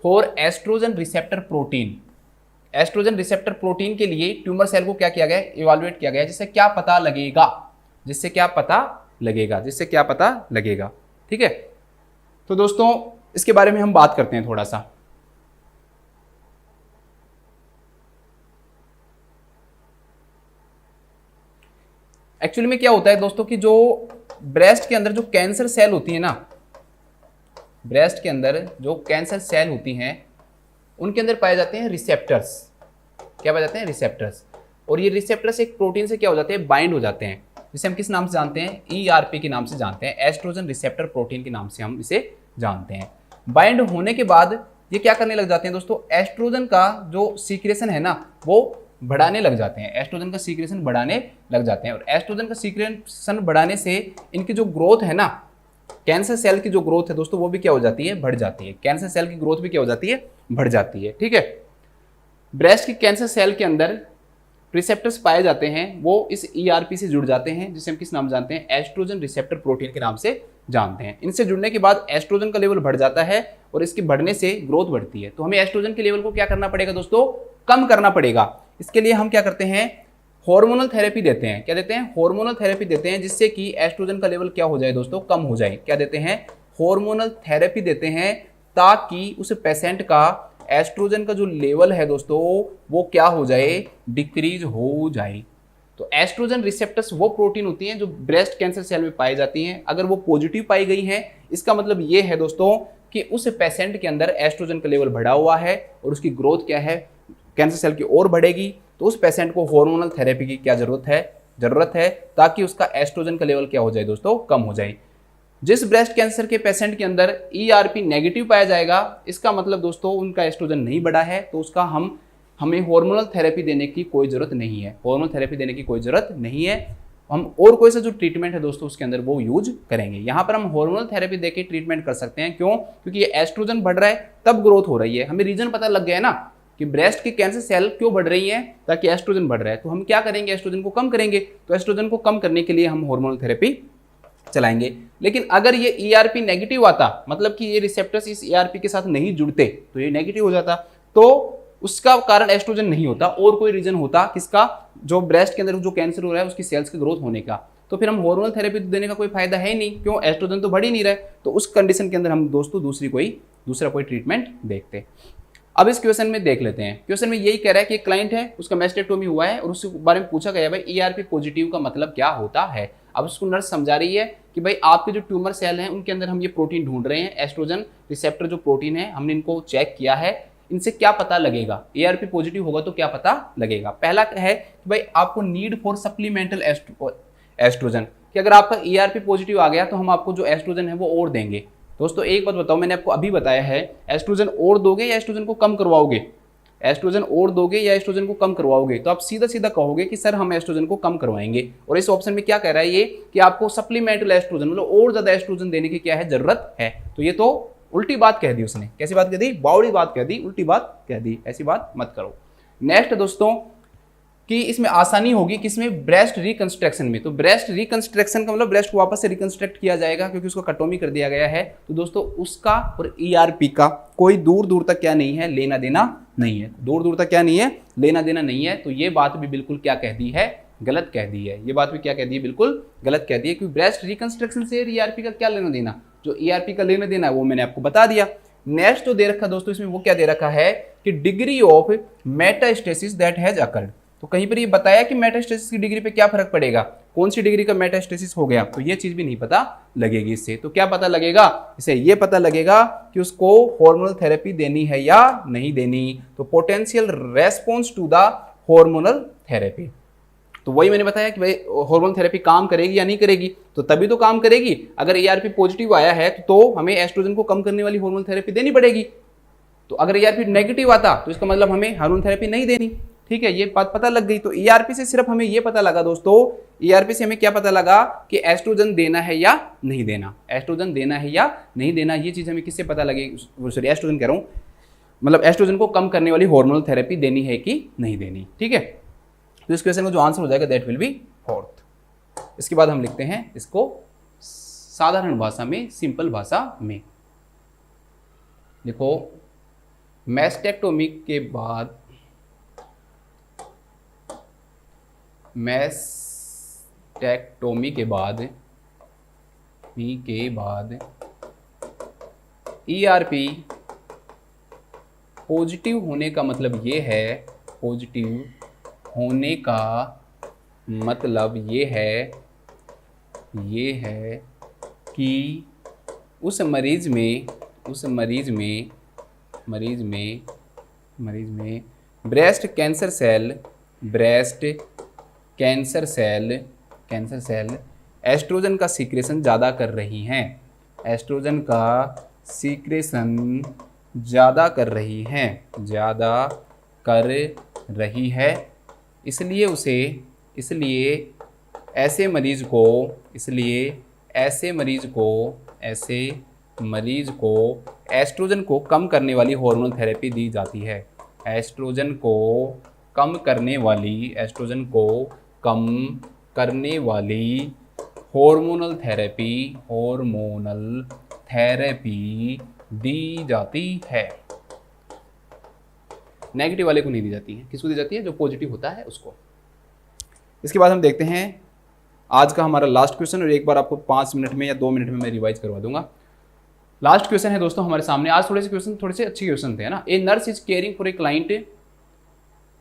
S1: for estrogen receptor protein. Estrogen receptor protein के लिए ट्यूमर सेल को क्या किया गया, इवाल्युएट किया गया, जिससे क्या पता लगेगा, ठीक है। तो दोस्तों इसके बारे में हम बात करते हैं थोड़ा सा। एक्चुअली में क्या होता है दोस्तों कि जो ब्रेस्ट के अंदर जो कैंसर सेल होती है ना, ब्रेस्ट के अंदर जो कैंसर सेल होती हैं उनके अंदर पाए जाते हैं रिसेप्टर्स। क्या पाए जाते हैं? रिसेप्टर्स। और ये रिसेप्टर्स एक प्रोटीन से क्या हो जाते हैं? बाइंड हो जाते हैं, जिसे हम किस नाम से जानते हैं? ERP के नाम से जानते हैं, एस्ट्रोजन रिसेप्टर प्रोटीन के नाम से हम इसे जानते हैं। बाइंड होने के बाद ये क्या करने लग जाते हैं दोस्तों? एस्ट्रोजन का जो सीक्रेशन है ना वो बढ़ाने लग जाते हैं, एस्ट्रोजन का सीक्रेशन बढ़ाने लग जाते हैं। और एस्ट्रोजन का सीक्रेशन बढ़ाने से इनकी जो ग्रोथ है ना, कैंसर सेल की जो ग्रोथ है दोस्तों वो भी क्या हो जाती है? बढ़ जाती है। कैंसर सेल की ग्रोथ भी क्या हो जाती है? बढ़ जाती है। ठीक है। ब्रेस्ट की कैंसर सेल के अंदर रिसेप्टर्स पाए जाते हैं, वो इस ERP से जुड़ जाते हैं, जिसे हम किस नाम जानते हैं? एस्ट्रोजन रिसेप्टर प्रोटीन के नाम से जानते हैं। इनसे जुड़ने के बाद एस्ट्रोजन का लेवल बढ़ जाता है और इसके बढ़ने से ग्रोथ बढ़ती है। तो हमें एस्ट्रोजन के लेवल को क्या करना पड़ेगा दोस्तों? कम करना पड़ेगा। इसके लिए हम क्या करते हैं? हार्मोनल थेरेपी देते हैं। क्या देते हैं? हार्मोनल थेरेपी देते हैं, जिससे कि एस्ट्रोजन का लेवल क्या हो जाए दोस्तों? कम हो जाए। क्या देते हैं? हार्मोनल थेरेपी देते हैं, ताकि उस पेशेंट का एस्ट्रोजन का जो लेवल है दोस्तों वो क्या हो जाए? डिक्रीज हो जाए। तो एस्ट्रोजन रिसेप्टर्स वो प्रोटीन होती हैं जो ब्रेस्ट कैंसर सेल में पाई जाती हैं। अगर वो पॉजिटिव पाई गई हैं, इसका मतलब ये है दोस्तों कि उस पेशेंट के अंदर एस्ट्रोजन का लेवल बढ़ा हुआ है और उसकी ग्रोथ क्या है? कैंसर सेल की ओर बढ़ेगी। तो उस पेशेंट को हार्मोनल थेरेपी की क्या जरूरत है, ताकि उसका एस्ट्रोजन का लेवल क्या हो जाए दोस्तों? कम हो जाए। जिस ब्रेस्ट कैंसर के पेशेंट के अंदर ERP नेगेटिव पाया जाएगा, इसका मतलब दोस्तों उनका एस्ट्रोजन नहीं बढ़ा है, तो उसका हमें हार्मोनल थेरेपी देने की कोई जरूरत नहीं है। हार्मोनल थेरेपी देने की कोई जरूरत नहीं है। हम और कोई सा जो ट्रीटमेंट है दोस्तों उसके अंदर वो यूज करेंगे। यहाँ पर हम हार्मोनल थेरेपी देके ट्रीटमेंट कर सकते हैं। क्यों? क्योंकि ये एस्ट्रोजन बढ़ रहा है तब ग्रोथ हो रही है। हमें रीजन पता लग गया है ना कि ब्रेस्ट की कैंसर सेल क्यों बढ़ रही है? ताकि एस्ट्रोजन बढ़ रहा है। तो हम क्या करेंगे? एस्ट्रोजन को कम करेंगे। तो एस्ट्रोजन को कम करने के लिए हम हार्मोनल थेरेपी चलाएंगे। लेकिन अगर ये ERP नेगेटिव आता, मतलब कि ये रिसेप्टर्स इस ERP के साथ नहीं जुड़ते, तो ये नेगेटिव हो जाता, तो उसका कारण एस्ट्रोजन नहीं होता, और कोई रीजन होता किसका? जो ब्रेस्ट के अंदर जो कैंसर हो रहा है उसकी सेल्स की ग्रोथ होने का। तो फिर हम हार्मोनल थेरेपी देने का कोई फायदा है नहीं। क्यों? एस्ट्रोजन तो बढ़ ही नहीं रहा है। तो उस कंडीशन के अंदर हम दोस्तों दूसरा कोई ट्रीटमेंट देखते। अब इस क्वेश्चन में देख लेते हैं। क्वेश्चन में यही कह रहा है कि एक क्लाइंट है, उसका मैस्टेक्टोमी हुआ है और उसके बारे में पूछा गया भाई ERP पॉजिटिव का मतलब क्या होता है। अब उसको नर्स समझा रही है कि भाई आपके जो ट्यूमर सेल हैं उनके अंदर हम ये प्रोटीन ढूंढ रहे हैं, एस्ट्रोजन रिसेप्टर जो प्रोटीन है, हमने इनको चेक किया है, इनसे क्या पता लगेगा? ERP पॉजिटिव होगा तो क्या पता लगेगा? पहला है कि भाई आपको नीड फॉर सप्लीमेंटल एस्ट्रोजन, कि अगर आपका ERP पॉजिटिव आ गया तो हम आपको जो एस्ट्रोजन है वो और देंगे। दोस्तों एक बात बताओ, मैंने आपको अभी बताया है, एस्ट्रोजन और दोगे या एस्ट्रोजन को कम करवाओगे? एस्ट्रोजन और दोगे या एस्ट्रोजन को कम करवाओगे? तो आप सीधा सीधा कहोगे कि सर हम एस्ट्रोजन को कम करवाएंगे। और इस ऑप्शन में क्या कह रहा है ये कि आपको सप्लीमेंटल एस्ट्रोजन, मतलब और ज्यादा एस्ट्रोजन देने की क्या है? जरूरत है। तो ये तो उल्टी बात कह दी उसने। कैसी बात कह दी? बावड़ी बात कह दी, उल्टी बात कह दी। ऐसी बात मत करो। नेक्स्ट दोस्तों कि इसमें आसानी होगी किसमें? ब्रेस्ट रिकंस्ट्रक्शन में। तो ब्रेस्ट रिकंस्ट्रक्शन का मतलब ब्रेस्ट को वापस से रिकंस्ट्रक्ट किया जाएगा, क्योंकि उसको कटोमी कर दिया गया है। तो दोस्तों उसका और ERP का कोई दूर दूर तक क्या नहीं है? लेना देना नहीं है। दूर दूर तक क्या नहीं है? लेना देना नहीं है। तो ये बात भी बिल्कुल क्या कह दी है? गलत कह दी है। ये बात भी क्या कह दी है? बिल्कुल गलत कह दी है, क्योंकि ब्रेस्ट रिकंस्ट्रक्शन से ERP का क्या लेना देना? जो ERP का लेना देना है वो मैंने आपको बता दिया। नेक्स्ट जो दे रखा दोस्तों इसमें वो क्या दे रखा है कि degree of metastasis that has occurred. तो कहीं पर ये बताया कि मेटास्टेसिस की डिग्री पे क्या फर्क पड़ेगा, कौन सी डिग्री का मेटास्टेसिस हो गया, तो ये चीज भी नहीं पता लगेगी इससे। तो क्या पता लगेगा? इसे ये पता लगेगा कि उसको हार्मोनल थेरेपी देनी है या नहीं देनी। तो potential response to the hormonal therapy. तो वही मैंने बताया कि भाई हार्मोनल थेरेपी काम करेगी या नहीं करेगी, तो तभी तो काम करेगी। अगर ERP पॉजिटिव आया है तो हमें एस्ट्रोजन को कम करने वाली हार्मोनल थेरेपी देनी पड़ेगी। तो अगर ERP नेगेटिव आता तो इसका मतलब हमें हार्मोनल थेरेपी नहीं देनी। ठीक है, ये बात पता लग गई। तो ERP से सिर्फ हमें ये पता लगा दोस्तों, ERP से हमें क्या पता लगा कि एस्ट्रोजन देना है या नहीं देना, एस्ट्रोजन देना है या नहीं देना। ये चीज हमें किससे पता लगेगी? सॉरी, एस्ट्रोजन कह रहा हूँ, मतलब एस्ट्रोजन को कम करने वाली हार्मोनल थेरेपी देनी है कि नहीं देनी। ठीक है, तो इस क्वेश्चन का जो आंसर हो जाएगा दैट विल बी फोर्थ। इसके बाद हम लिखते हैं इसको साधारण भाषा में, सिंपल भाषा में। देखो, मैस्टेक्टोमी के बाद ERP पॉजिटिव होने का मतलब ये है, पॉजिटिव होने का मतलब ये है कि उस मरीज में ब्रेस्ट कैंसर सेल एस्ट्रोजन का सीक्रेशन ज़्यादा कर रही हैं, एस्ट्रोजन का सीक्रेशन ज़्यादा कर रही है, इसलिए ऐसे मरीज को एस्ट्रोजन को कम करने वाली हार्मोनल थेरेपी दी जाती है। एस्ट्रोजन को कम करने वाली हार्मोनल थेरेपी दी जाती है। नेगेटिव वाले को नहीं दी जाती है, किसको दी जाती है? जो पॉजिटिव होता है उसको। इसके बाद हम देखते हैं आज का हमारा लास्ट क्वेश्चन, और एक बार आपको 5 मिनट में या 2 मिनट में मैं रिवाइज करवा दूंगा। लास्ट क्वेश्चन है दोस्तों हमारे सामने। आज थोड़े से अच्छे क्वेश्चन थे ना। A nurse is caring for a client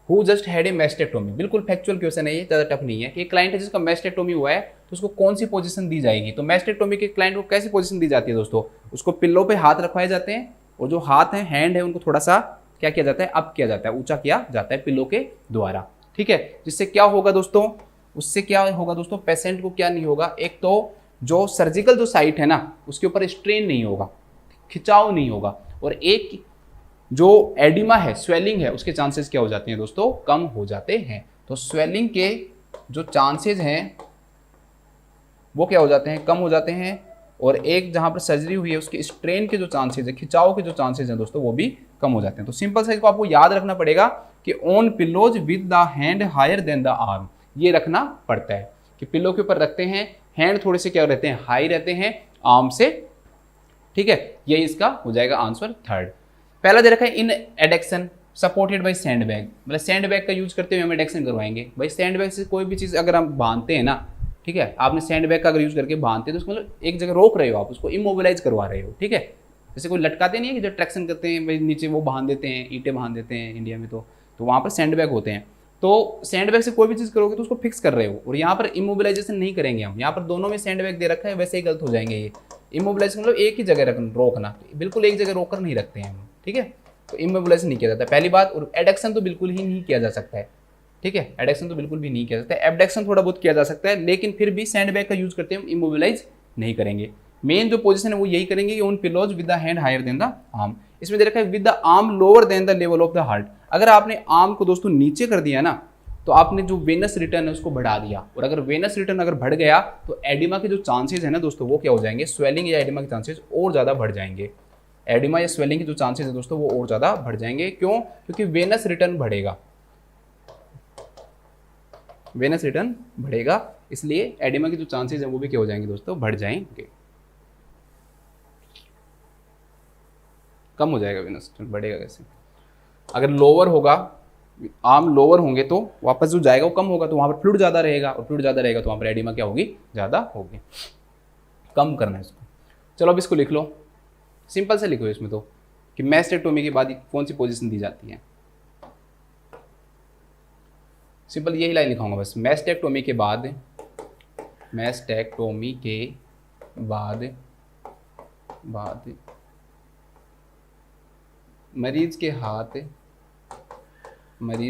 S1: who just had a mastectomy. बिल्कुल फैक्चुअल क्वेश्चन है ये, ज़्यादा टफ नहीं है। कि एक क्लाइंट है जिसका मैस्टेक्टोमी हुआ है तो उसको कौन सी पोजीशन दी जाएगी। तो मैस्टेक्टोमी के क्लाइंट को कैसी पोजीशन दी जाती है दोस्तों? उसको पिल्लों पे हाथ रखवाए जाते हैं, और जो हाथ है, हैंड है, उनको थोड़ा सा क्या किया जाता है? अप किया जाता है, ऊंचा किया जाता है पिल्लों के द्वारा। ठीक है, जिससे क्या होगा दोस्तों? उससे क्या होगा दोस्तों? पेशेंट को क्या नहीं होगा? एक तो जो सर्जिकल जो साइट है ना, उसके ऊपर स्ट्रेन नहीं होगा, खिंचाव नहीं होगा, और एक जो एडिमा है, स्वेलिंग है, उसके चांसेस क्या हो जाते हैं दोस्तों? कम हो जाते हैं। तो स्वेलिंग के जो चांसेस हैं वो क्या हो जाते हैं? कम हो जाते हैं। और एक जहां पर सर्जरी हुई है उसके स्ट्रेन के जो चांसेस है, खिंचाव के जो चांसेस हैं दोस्तों, वो भी कम हो जाते हैं। तो सिंपल सा इसको आपको याद रखना पड़ेगा कि on pillows with the hand higher than the arm, ये रखना पड़ता है कि पिल्लो के ऊपर रखते हैं, हैंड थोड़े से क्या रहते हैं? हाई रहते हैं आर्म से। ठीक है, यही इसका हो जाएगा आंसर थर्ड। पहला दे रखा है इन addiction supported by sand bag, मतलब सैंड बैग का यूज करते हुए हम एडेक्शन करवाएंगे। भाई सैंड बैग से कोई भी चीज़ अगर हम बांधते हैं ना, ठीक है, आपने सैंड बैग का अगर यूज करके बांधते हैं तो उसको मतलब एक जगह रोक रहे हो, आप उसको इमोबिलाइज करवा रहे हो। ठीक है, जैसे कोई लटकाते नहीं है कि जो ट्रैक्शन करते हैं भाई नीचे वो बांध देते हैं, ईंटें बांध देते हैं इंडिया में, तो वहाँ पर सैंड बैग होते हैं। तो सैंड बैग से कोई भी चीज़ करोगे तो उसको फिक्स कर रहे हो, और यहाँ पर इमोबिलाइजेशन नहीं करेंगे हम। यहाँ पर दोनों में सैंड बैग दे रखा है, वैसे ही गलत हो जाएंगे ये। इमोबिलाइजेशन मतलब एक ही जगह रोकना, बिल्कुल एक जगह रोककर नहीं रखते हैं हम। ठीक है, तो इमोबिलाइजेशन नहीं किया जाता पहली बात, और एडेक्शन तो बिल्कुल ही नहीं किया जा सकता है। ठीक है, एडेक्शन तो बिल्कुल भी नहीं किया जाता है। एबडेक्शन थोड़ा बहुत किया जा सकता है, लेकिन फिर भी सैंड बैग का यूज करते हैं हम, इमोबिलाइज नहीं करेंगे। मेन जो पोजीशन है वो यही करेंगे कि on pillows with the hand higher than the arm. इसमें दे रखा है with the arm lower than the level of the heart. अगर आपने आर्म को दोस्तों नीचे कर दिया ना, तो आपने जो वेनस रिटर्न है उसको बढ़ा दिया, और अगर वेनस रिटर्न अगर बढ़ गया तो एडिमा के जो चांसेस है ना दोस्तों, वो क्या हो जाएंगे? स्वेलिंग या एडिमा के चांसेस और ज़्यादा बढ़ जाएंगे। एडिमा या स्वेलिंग के जो चांसेस है दोस्तों वो और ज़्यादा बढ़ जाएंगे। क्यों? क्योंकि वेनस रिटर्न बढ़ेगा, वेनस रिटर्न बढ़ेगा, इसलिए एडिमा के जो चांसेस हैं वो भी क्या हो जाएंगे दोस्तों? बढ़ जाएंगे। कम हो जाएगा वेनस रिटर्न, बढ़ेगा कैसे? अगर लोअर होगा, आर्म लोअर होंगे तो वापस जो जाएगा वो कम होगा, तो वहाँ पर फ्लूइड ज़्यादा रहेगा, और फ्लूइड ज़्यादा रहेगा तो वहाँ पर एडिमा क्या होगी? ज़्यादा होगी। कम करना है इसको। चलो अब इसको लिख लो, सिंपल से लिखो इसमें तो कि मैस्टेक्टोमी के बाद कौन सी पोजीशन दी जाती है। सिंपल यही लाइन लिखाऊंगा बस। मैस्टेक्टोमी के बाद मरीज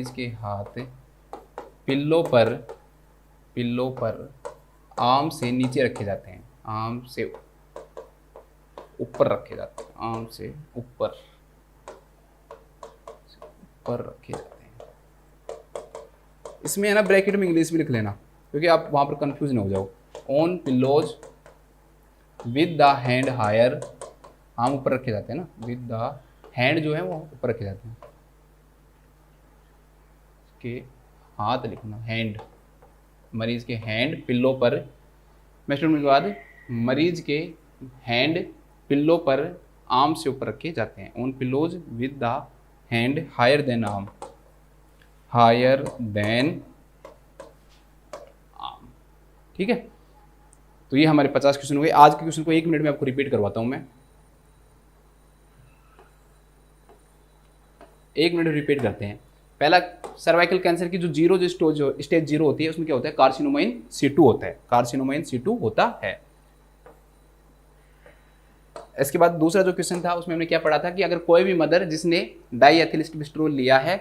S1: के हाथ पिल्लों पर आर्म से नीचे रखे जाते हैं, आर्म से ऊपर रखे जाते हैं, आर्म से ऊपर रखे जाते हैं। इसमें है ना ब्रैकेट में इंग्लिश भी लिख लेना, क्योंकि आप वहाँ पर कंफ्यूज ना हो जाओ। On pillows with the hand higher, arm ऊपर रखे जाते हैं ना, विद द हैंड जो है वो ऊपर रखे जाते हैं, के हाथ लिखना, हैंड, मरीज के हैंड पिल्लों पर, मैस्टेक्टोमी के बाद मरीज के हैंड पिल्लों पर आर्म से ऊपर रखे जाते हैं। On pillows with the hand higher than arm, higher than arm. ठीक है, तो ये हमारे 50 क्वेश्चन हो गए। आज के क्वेश्चन को 1 मिनट में आपको रिपीट करवाता हूं मैं। 1 मिनट रिपीट करते हैं। पहला सर्वाइकल कैंसर की जो स्टेज 0 होती है उसमें क्या होता है, कार्सिनोमा C2 होता है, कार्सिनोमा C2 होता है। इसके बाद दूसरा जो क्वेश्चन था उसमें हमने क्या पढ़ा था कि अगर कोई भी मदर जिसने डाईएथिलीस्टिबिस्ट्रोल लिया है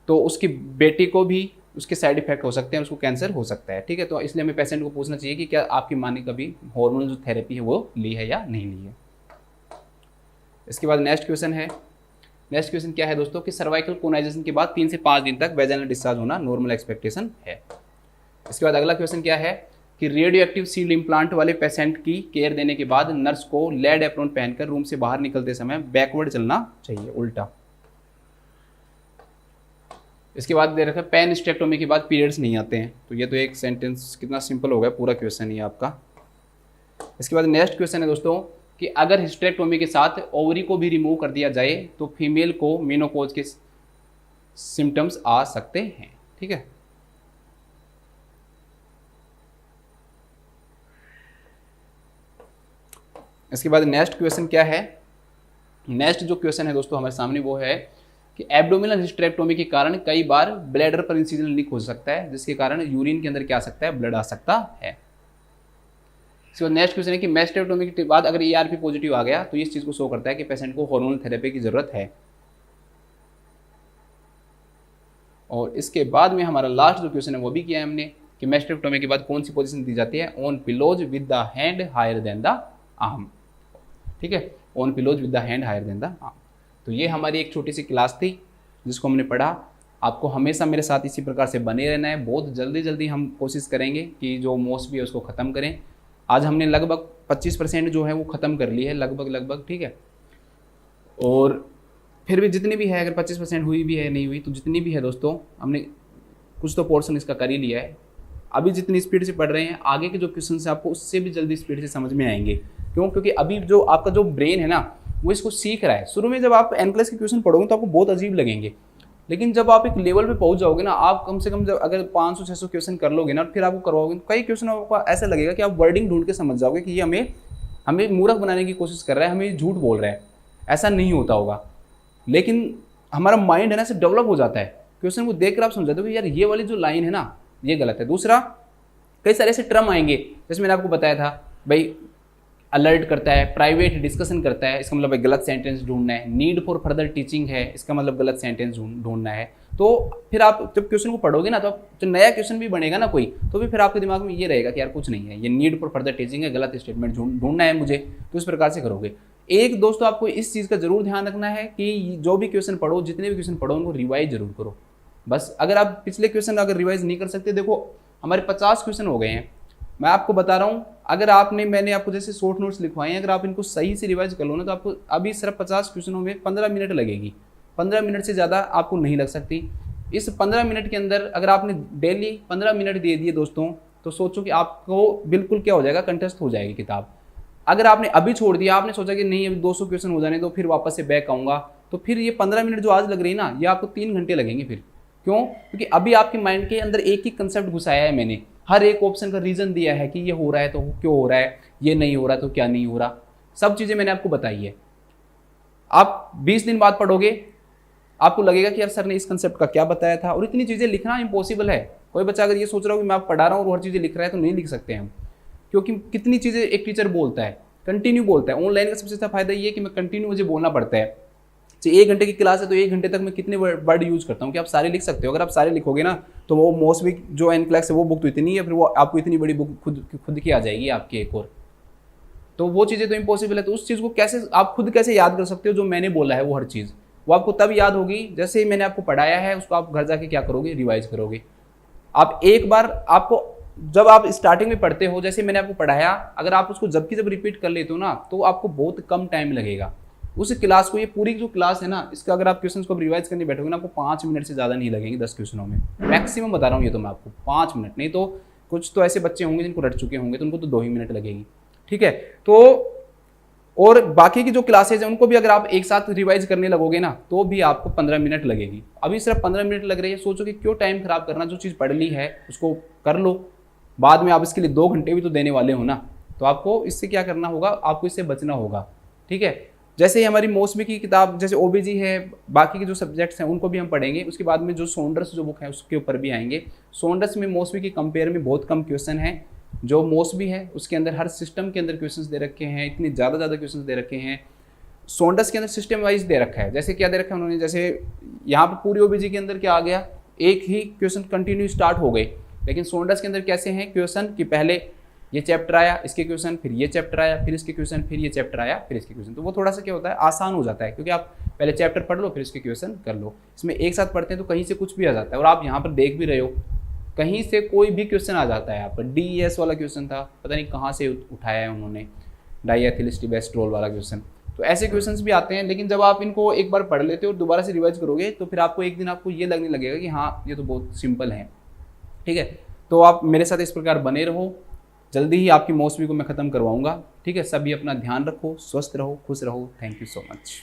S1: तो उसकी बेटी को भी उसके साइड इफेक्ट हो सकते हैं, उसको कैंसर हो सकता है। ठीक है, तो इसलिए हमें पेशेंट को पूछना चाहिए कि क्या आपकी माँ ने कभी हार्मोनल जो थेरेपी है वो ली है या नहीं ली है। इसके बाद नेक्स्ट क्वेश्चन क्या है दोस्तों कि सर्वाइकल कोनाइजेशन के बाद 3 से 5 दिन तक वेजाइनल डिस्चार्ज होना नॉर्मल एक्सपेक्टेशन है। इसके बाद अगला क्वेश्चन क्या है कि रेडियो एक्टिव सील्ड इम्प्लांट वाले पेशेंट की केयर देने के बाद नर्स को लेड एप्रॉन पहनकर रूम से बाहर निकलते समय बैकवर्ड चलना चाहिए, उल्टा। इसके बाद दे रखा है पेन स्टेक्टोमी के बाद पीरियड्स नहीं आते हैं। तो ये तो एक सेंटेंस कितना सिंपल हो गया, पूरा क्वेश्चन ही आपका। इसके बाद नेक्स्ट क्वेश्चन है दोस्तों कि अगर हिस्टेरेक्टोमी के साथ ओवरी को भी रिमूव कर दिया जाए तो फीमेल को मेनोपॉज के सिम्टम्स आ सकते हैं। ठीक है, इसके बाद नेक्स्ट क्वेश्चन क्या है, नेक्स्ट जो क्वेश्चन है दोस्तों हमारे सामने वो है कि एब्डोमिनल हिस्टेरेक्टोमी के कारण कई बार ब्लैडर पर इंसिजन लीक हो सकता है, जिसके कारण यूरिन के अंदर क्या आ सकता है, ब्लड आ सकता है। इसके बाद नेक्स्ट क्वेश्चन है कि मैस्टेक्टोमी के बाद अगर ERP पॉजिटिव आ गया तो इस चीज को शो करता है कि पेशेंट को हार्मोनल थेरेपी की जरूरत है। और इसके बाद में हमारा लास्ट जो क्वेश्चन है वो भी किया है हमने कि मैस्टेक्टोमी के बाद कौन सी पोजीशन दी जाती है, on pillows with the hand higher than the arm. ठीक है, on pillows with the hand higher than the arm. तो ये हमारी एक छोटी सी क्लास थी जिसको हमने पढ़ा। आपको हमेशा मेरे साथ इसी प्रकार से बने रहना है। बहुत जल्दी हम कोशिश करेंगे कि जो मोस्ट भी है उसको ख़त्म करें। आज हमने लगभग 25% जो है वो ख़त्म कर ली है, लगभग। ठीक है, और फिर भी जितनी भी है, अगर 25% हुई भी है नहीं हुई तो जितनी भी है दोस्तों हमने कुछ तो पोर्शन इसका कर ही लिया है। अभी जितनी स्पीड से पढ़ रहे हैं आगे के जो क्वेश्चन है आपको उससे भी जल्दी स्पीड से समझ में आएंगे। क्यों? क्योंकि अभी जो आपका जो ब्रेन है ना वो इसको सीख रहा है। शुरू में जब आप N क्लास के क्वेश्चन पढ़ोगे तो आपको बहुत अजीब लगेंगे, लेकिन जब आप एक लेवल पे पहुंच जाओगे ना, आप कम से कम जब अगर 500-600 क्वेश्चन कर लोगे ना, फिर आपको करवाओगे तो कई क्वेश्चन आपको ऐसा लगेगा कि आप वर्डिंग ढूंढ के समझ जाओगे कि ये हमें मूर्ख बनाने की कोशिश कर रहा है, हमें झूठ बोल रहा है। ऐसा नहीं होता होगा, लेकिन हमारा माइंड है ना, से डेवलप हो जाता है। क्वेश्चन को देख कर आप समझाते हो कि यार ये वाली जो लाइन है ना ये गलत है। दूसरा, कई सारे ऐसे टर्म आएंगे जैसे मैंने आपको बताया था भाई, अलर्ट करता है, प्राइवेट डिस्कशन करता है, इसका मतलब गलत सेंटेंस ढूंढना है। नीड फॉर फर्दर टीचिंग है, इसका मतलब गलत सेंटेंस ढूंढना है। तो फिर आप जब क्वेश्चन को पढ़ोगे ना, तो आप जो नया क्वेश्चन भी बनेगा ना कोई, तो भी फिर आपके दिमाग में ये रहेगा कि यार कुछ नहीं है, ये नीड फॉर फर्दर टीचिंग है, गलत स्टेटमेंट ढूंढना है मुझे, तो इस प्रकार से करोगे। एक दोस्तों आपको इस चीज़ का जरूर ध्यान रखना है कि जो भी क्वेश्चन पढ़ो, जितने भी क्वेश्चन पढ़ो, उनको रिवाइज जरूर करो। बस अगर आप पिछले क्वेश्चन अगर रिवाइज नहीं कर सकते, देखो हमारे 50 क्वेश्चन हो गए हैं, मैं आपको बता रहा हूँ, अगर मैंने आपको जैसे शॉर्ट नोट्स लिखवाए हैं, अगर आप इनको सही से रिवाइज कर लो ना, तो आपको अभी सिर्फ 50 क्वेश्चनों में 15 मिनट लगेगी। 15 मिनट से ज़्यादा आपको नहीं लग सकती। इस 15 मिनट के अंदर अगर आपने डेली 15 मिनट दे दिए दोस्तों, तो सोचो कि आपको बिल्कुल क्या हो जाएगा, कंठस्थ हो जाएगी किताब। अगर आपने अभी छोड़ दिया, आपने सोचा कि नहीं अभी 200 क्वेश्चन हो जाने तो फिर वापस से बैक आऊँगा, तो फिर ये 15 मिनट जो आज लग रही है ना, ये आपको 3 घंटे लगेंगे फिर। क्यों? क्योंकि अभी आपके माइंड के अंदर एक ही कंसेप्ट घुसाया है मैंने, हर एक ऑप्शन का रीजन दिया है कि ये हो रहा है तो क्यों हो रहा है, ये नहीं हो रहा तो क्या नहीं हो रहा, सब चीज़ें मैंने आपको बताई है। आप 20 दिन बाद पढ़ोगे, आपको लगेगा कि यार सर ने इस कंसेप्ट का क्या बताया था, और इतनी चीज़ें लिखना इम्पॉसिबल है। कोई बच्चा अगर ये सोच रहा हो कि मैं आप पढ़ा रहा हूँ और हर चीज़ें लिख रहा है, तो नहीं लिख सकते हम, क्योंकि कितनी चीज़ें एक टीचर बोलता है, कंटिन्यू बोलता है। ऑनलाइन का सबसे अच्छा फायदा ये है कि मैं कंटिन्यू मुझे बोलना पड़ता है। 1 घंटे की क्लास है तो 1 घंटे तक मैं कितने वर्ड यूज करता हूँ कि आप सारे लिख सकते हो। अगर आप सारे लिखोगे ना, तो वो मोस्ट वीक जो N क्लास है वो बुक तो इतनी है, फिर वो आपको इतनी बड़ी बुक खुद की आ जाएगी आपकी एक और, तो वो चीज़ें तो इम्पॉसिबल है। तो उस चीज़ को कैसे आप खुद कैसे याद कर सकते हो, जो मैंने बोला है वो हर चीज़, वो आपको तब याद होगी जैसे ही मैंने आपको पढ़ाया है, उसको आप घर जाके क्या करोगे, रिवाइज करोगे। आप एक बार आपको जब आप स्टार्टिंग में पढ़ते हो, जैसे मैंने आपको पढ़ाया, अगर आप उसको जब रिपीट कर लेते हो ना, तो आपको बहुत कम टाइम लगेगा उस क्लास को। ये पूरी जो क्लास है ना, इसका अगर आप क्वेश्चंस को रिवाइज करने बैठोगे ना, आपको 5 मिनट से ज़्यादा नहीं लगेंगे 10 क्वेश्चनों में, मैक्सिमम बता रहा हूँ ये तो मैं आपको, 5 मिनट नहीं तो कुछ तो ऐसे बच्चे होंगे जिनको रट चुके होंगे, तो उनको तो 2 ही मिनट लगेगी। ठीक है, तो और बाकी की जो क्लासेज हैं उनको भी अगर आप एक साथ रिवाइज करने लगोगे ना, तो भी आपको 15 मिनट लगेगी। अभी सिर्फ 15 मिनट लग रही है, सोचो कि क्यों टाइम खराब करना, जो चीज़ पढ़ ली है उसको कर लो। बाद में आप इसके लिए 2 घंटे भी तो देने वाले हो ना, तो आपको इससे क्या करना होगा, आपको इससे बचना होगा। ठीक है, जैसे ही हमारी मौसमी की किताब जैसे ओबीजी है, बाकी के जो सब्जेक्ट्स हैं उनको भी हम पढ़ेंगे। उसके बाद में जो सॉन्डर्स जो बुक है उसके ऊपर भी आएंगे। सॉन्डर्स में मौसमी के कंपेयर में बहुत कम क्वेश्चन है। जो मौसमी है उसके अंदर हर सिस्टम के अंदर क्वेश्चंस दे रखे हैं, इतने ज़्यादा क्वेश्चंस दे रखे हैं। सॉन्डर्स के अंदर सिस्टम वाइज दे रखा है। जैसे क्या दे रखा है उन्होंने, जैसे यहाँ पर पूरी ओबीजी के अंदर क्या आ गया, एक ही क्वेश्चन कंटिन्यू स्टार्ट हो गए। लेकिन सॉन्डर्स के अंदर कैसे हैं क्वेश्चन कि पहले ये चैप्टर आया, इसके क्वेश्चन, फिर ये चैप्टर आया, फिर इसके क्वेश्चन, फिर ये चैप्टर आया, फिर इसके क्वेश्चन। तो वो थोड़ा सा क्या होता है, आसान हो जाता है, क्योंकि आप पहले चैप्टर पढ़ लो फिर इसके क्वेश्चन कर लो। इसमें एक साथ पढ़ते हैं तो कहीं से कुछ भी आ जाता है। और आप यहाँ पर देख भी रहे हो, कहीं से कोई भी क्वेश्चन आ जाता है। यहाँ पर DES वाला क्वेश्चन था, पता नहीं कहाँ से उठाया है उन्होंने, डाईएथिलिस्टिबेस्ट्रोल वाला क्वेश्चन। तो ऐसे क्वेश्चंस भी आते हैं। लेकिन जब आप इनको एक बार पढ़ लेते हो और दोबारा से रिवाइज करोगे तो फिर आपको एक दिन आपको ये लगने लगेगा कि हाँ ये तो बहुत सिंपल है। ठीक है, तो आप मेरे साथ इस प्रकार बने रहो। जल्दी ही आपकी मौसमी को मैं ख़त्म करवाऊंगा। ठीक है, सभी अपना ध्यान रखो, स्वस्थ रहो, खुश रहो। Thank you so much.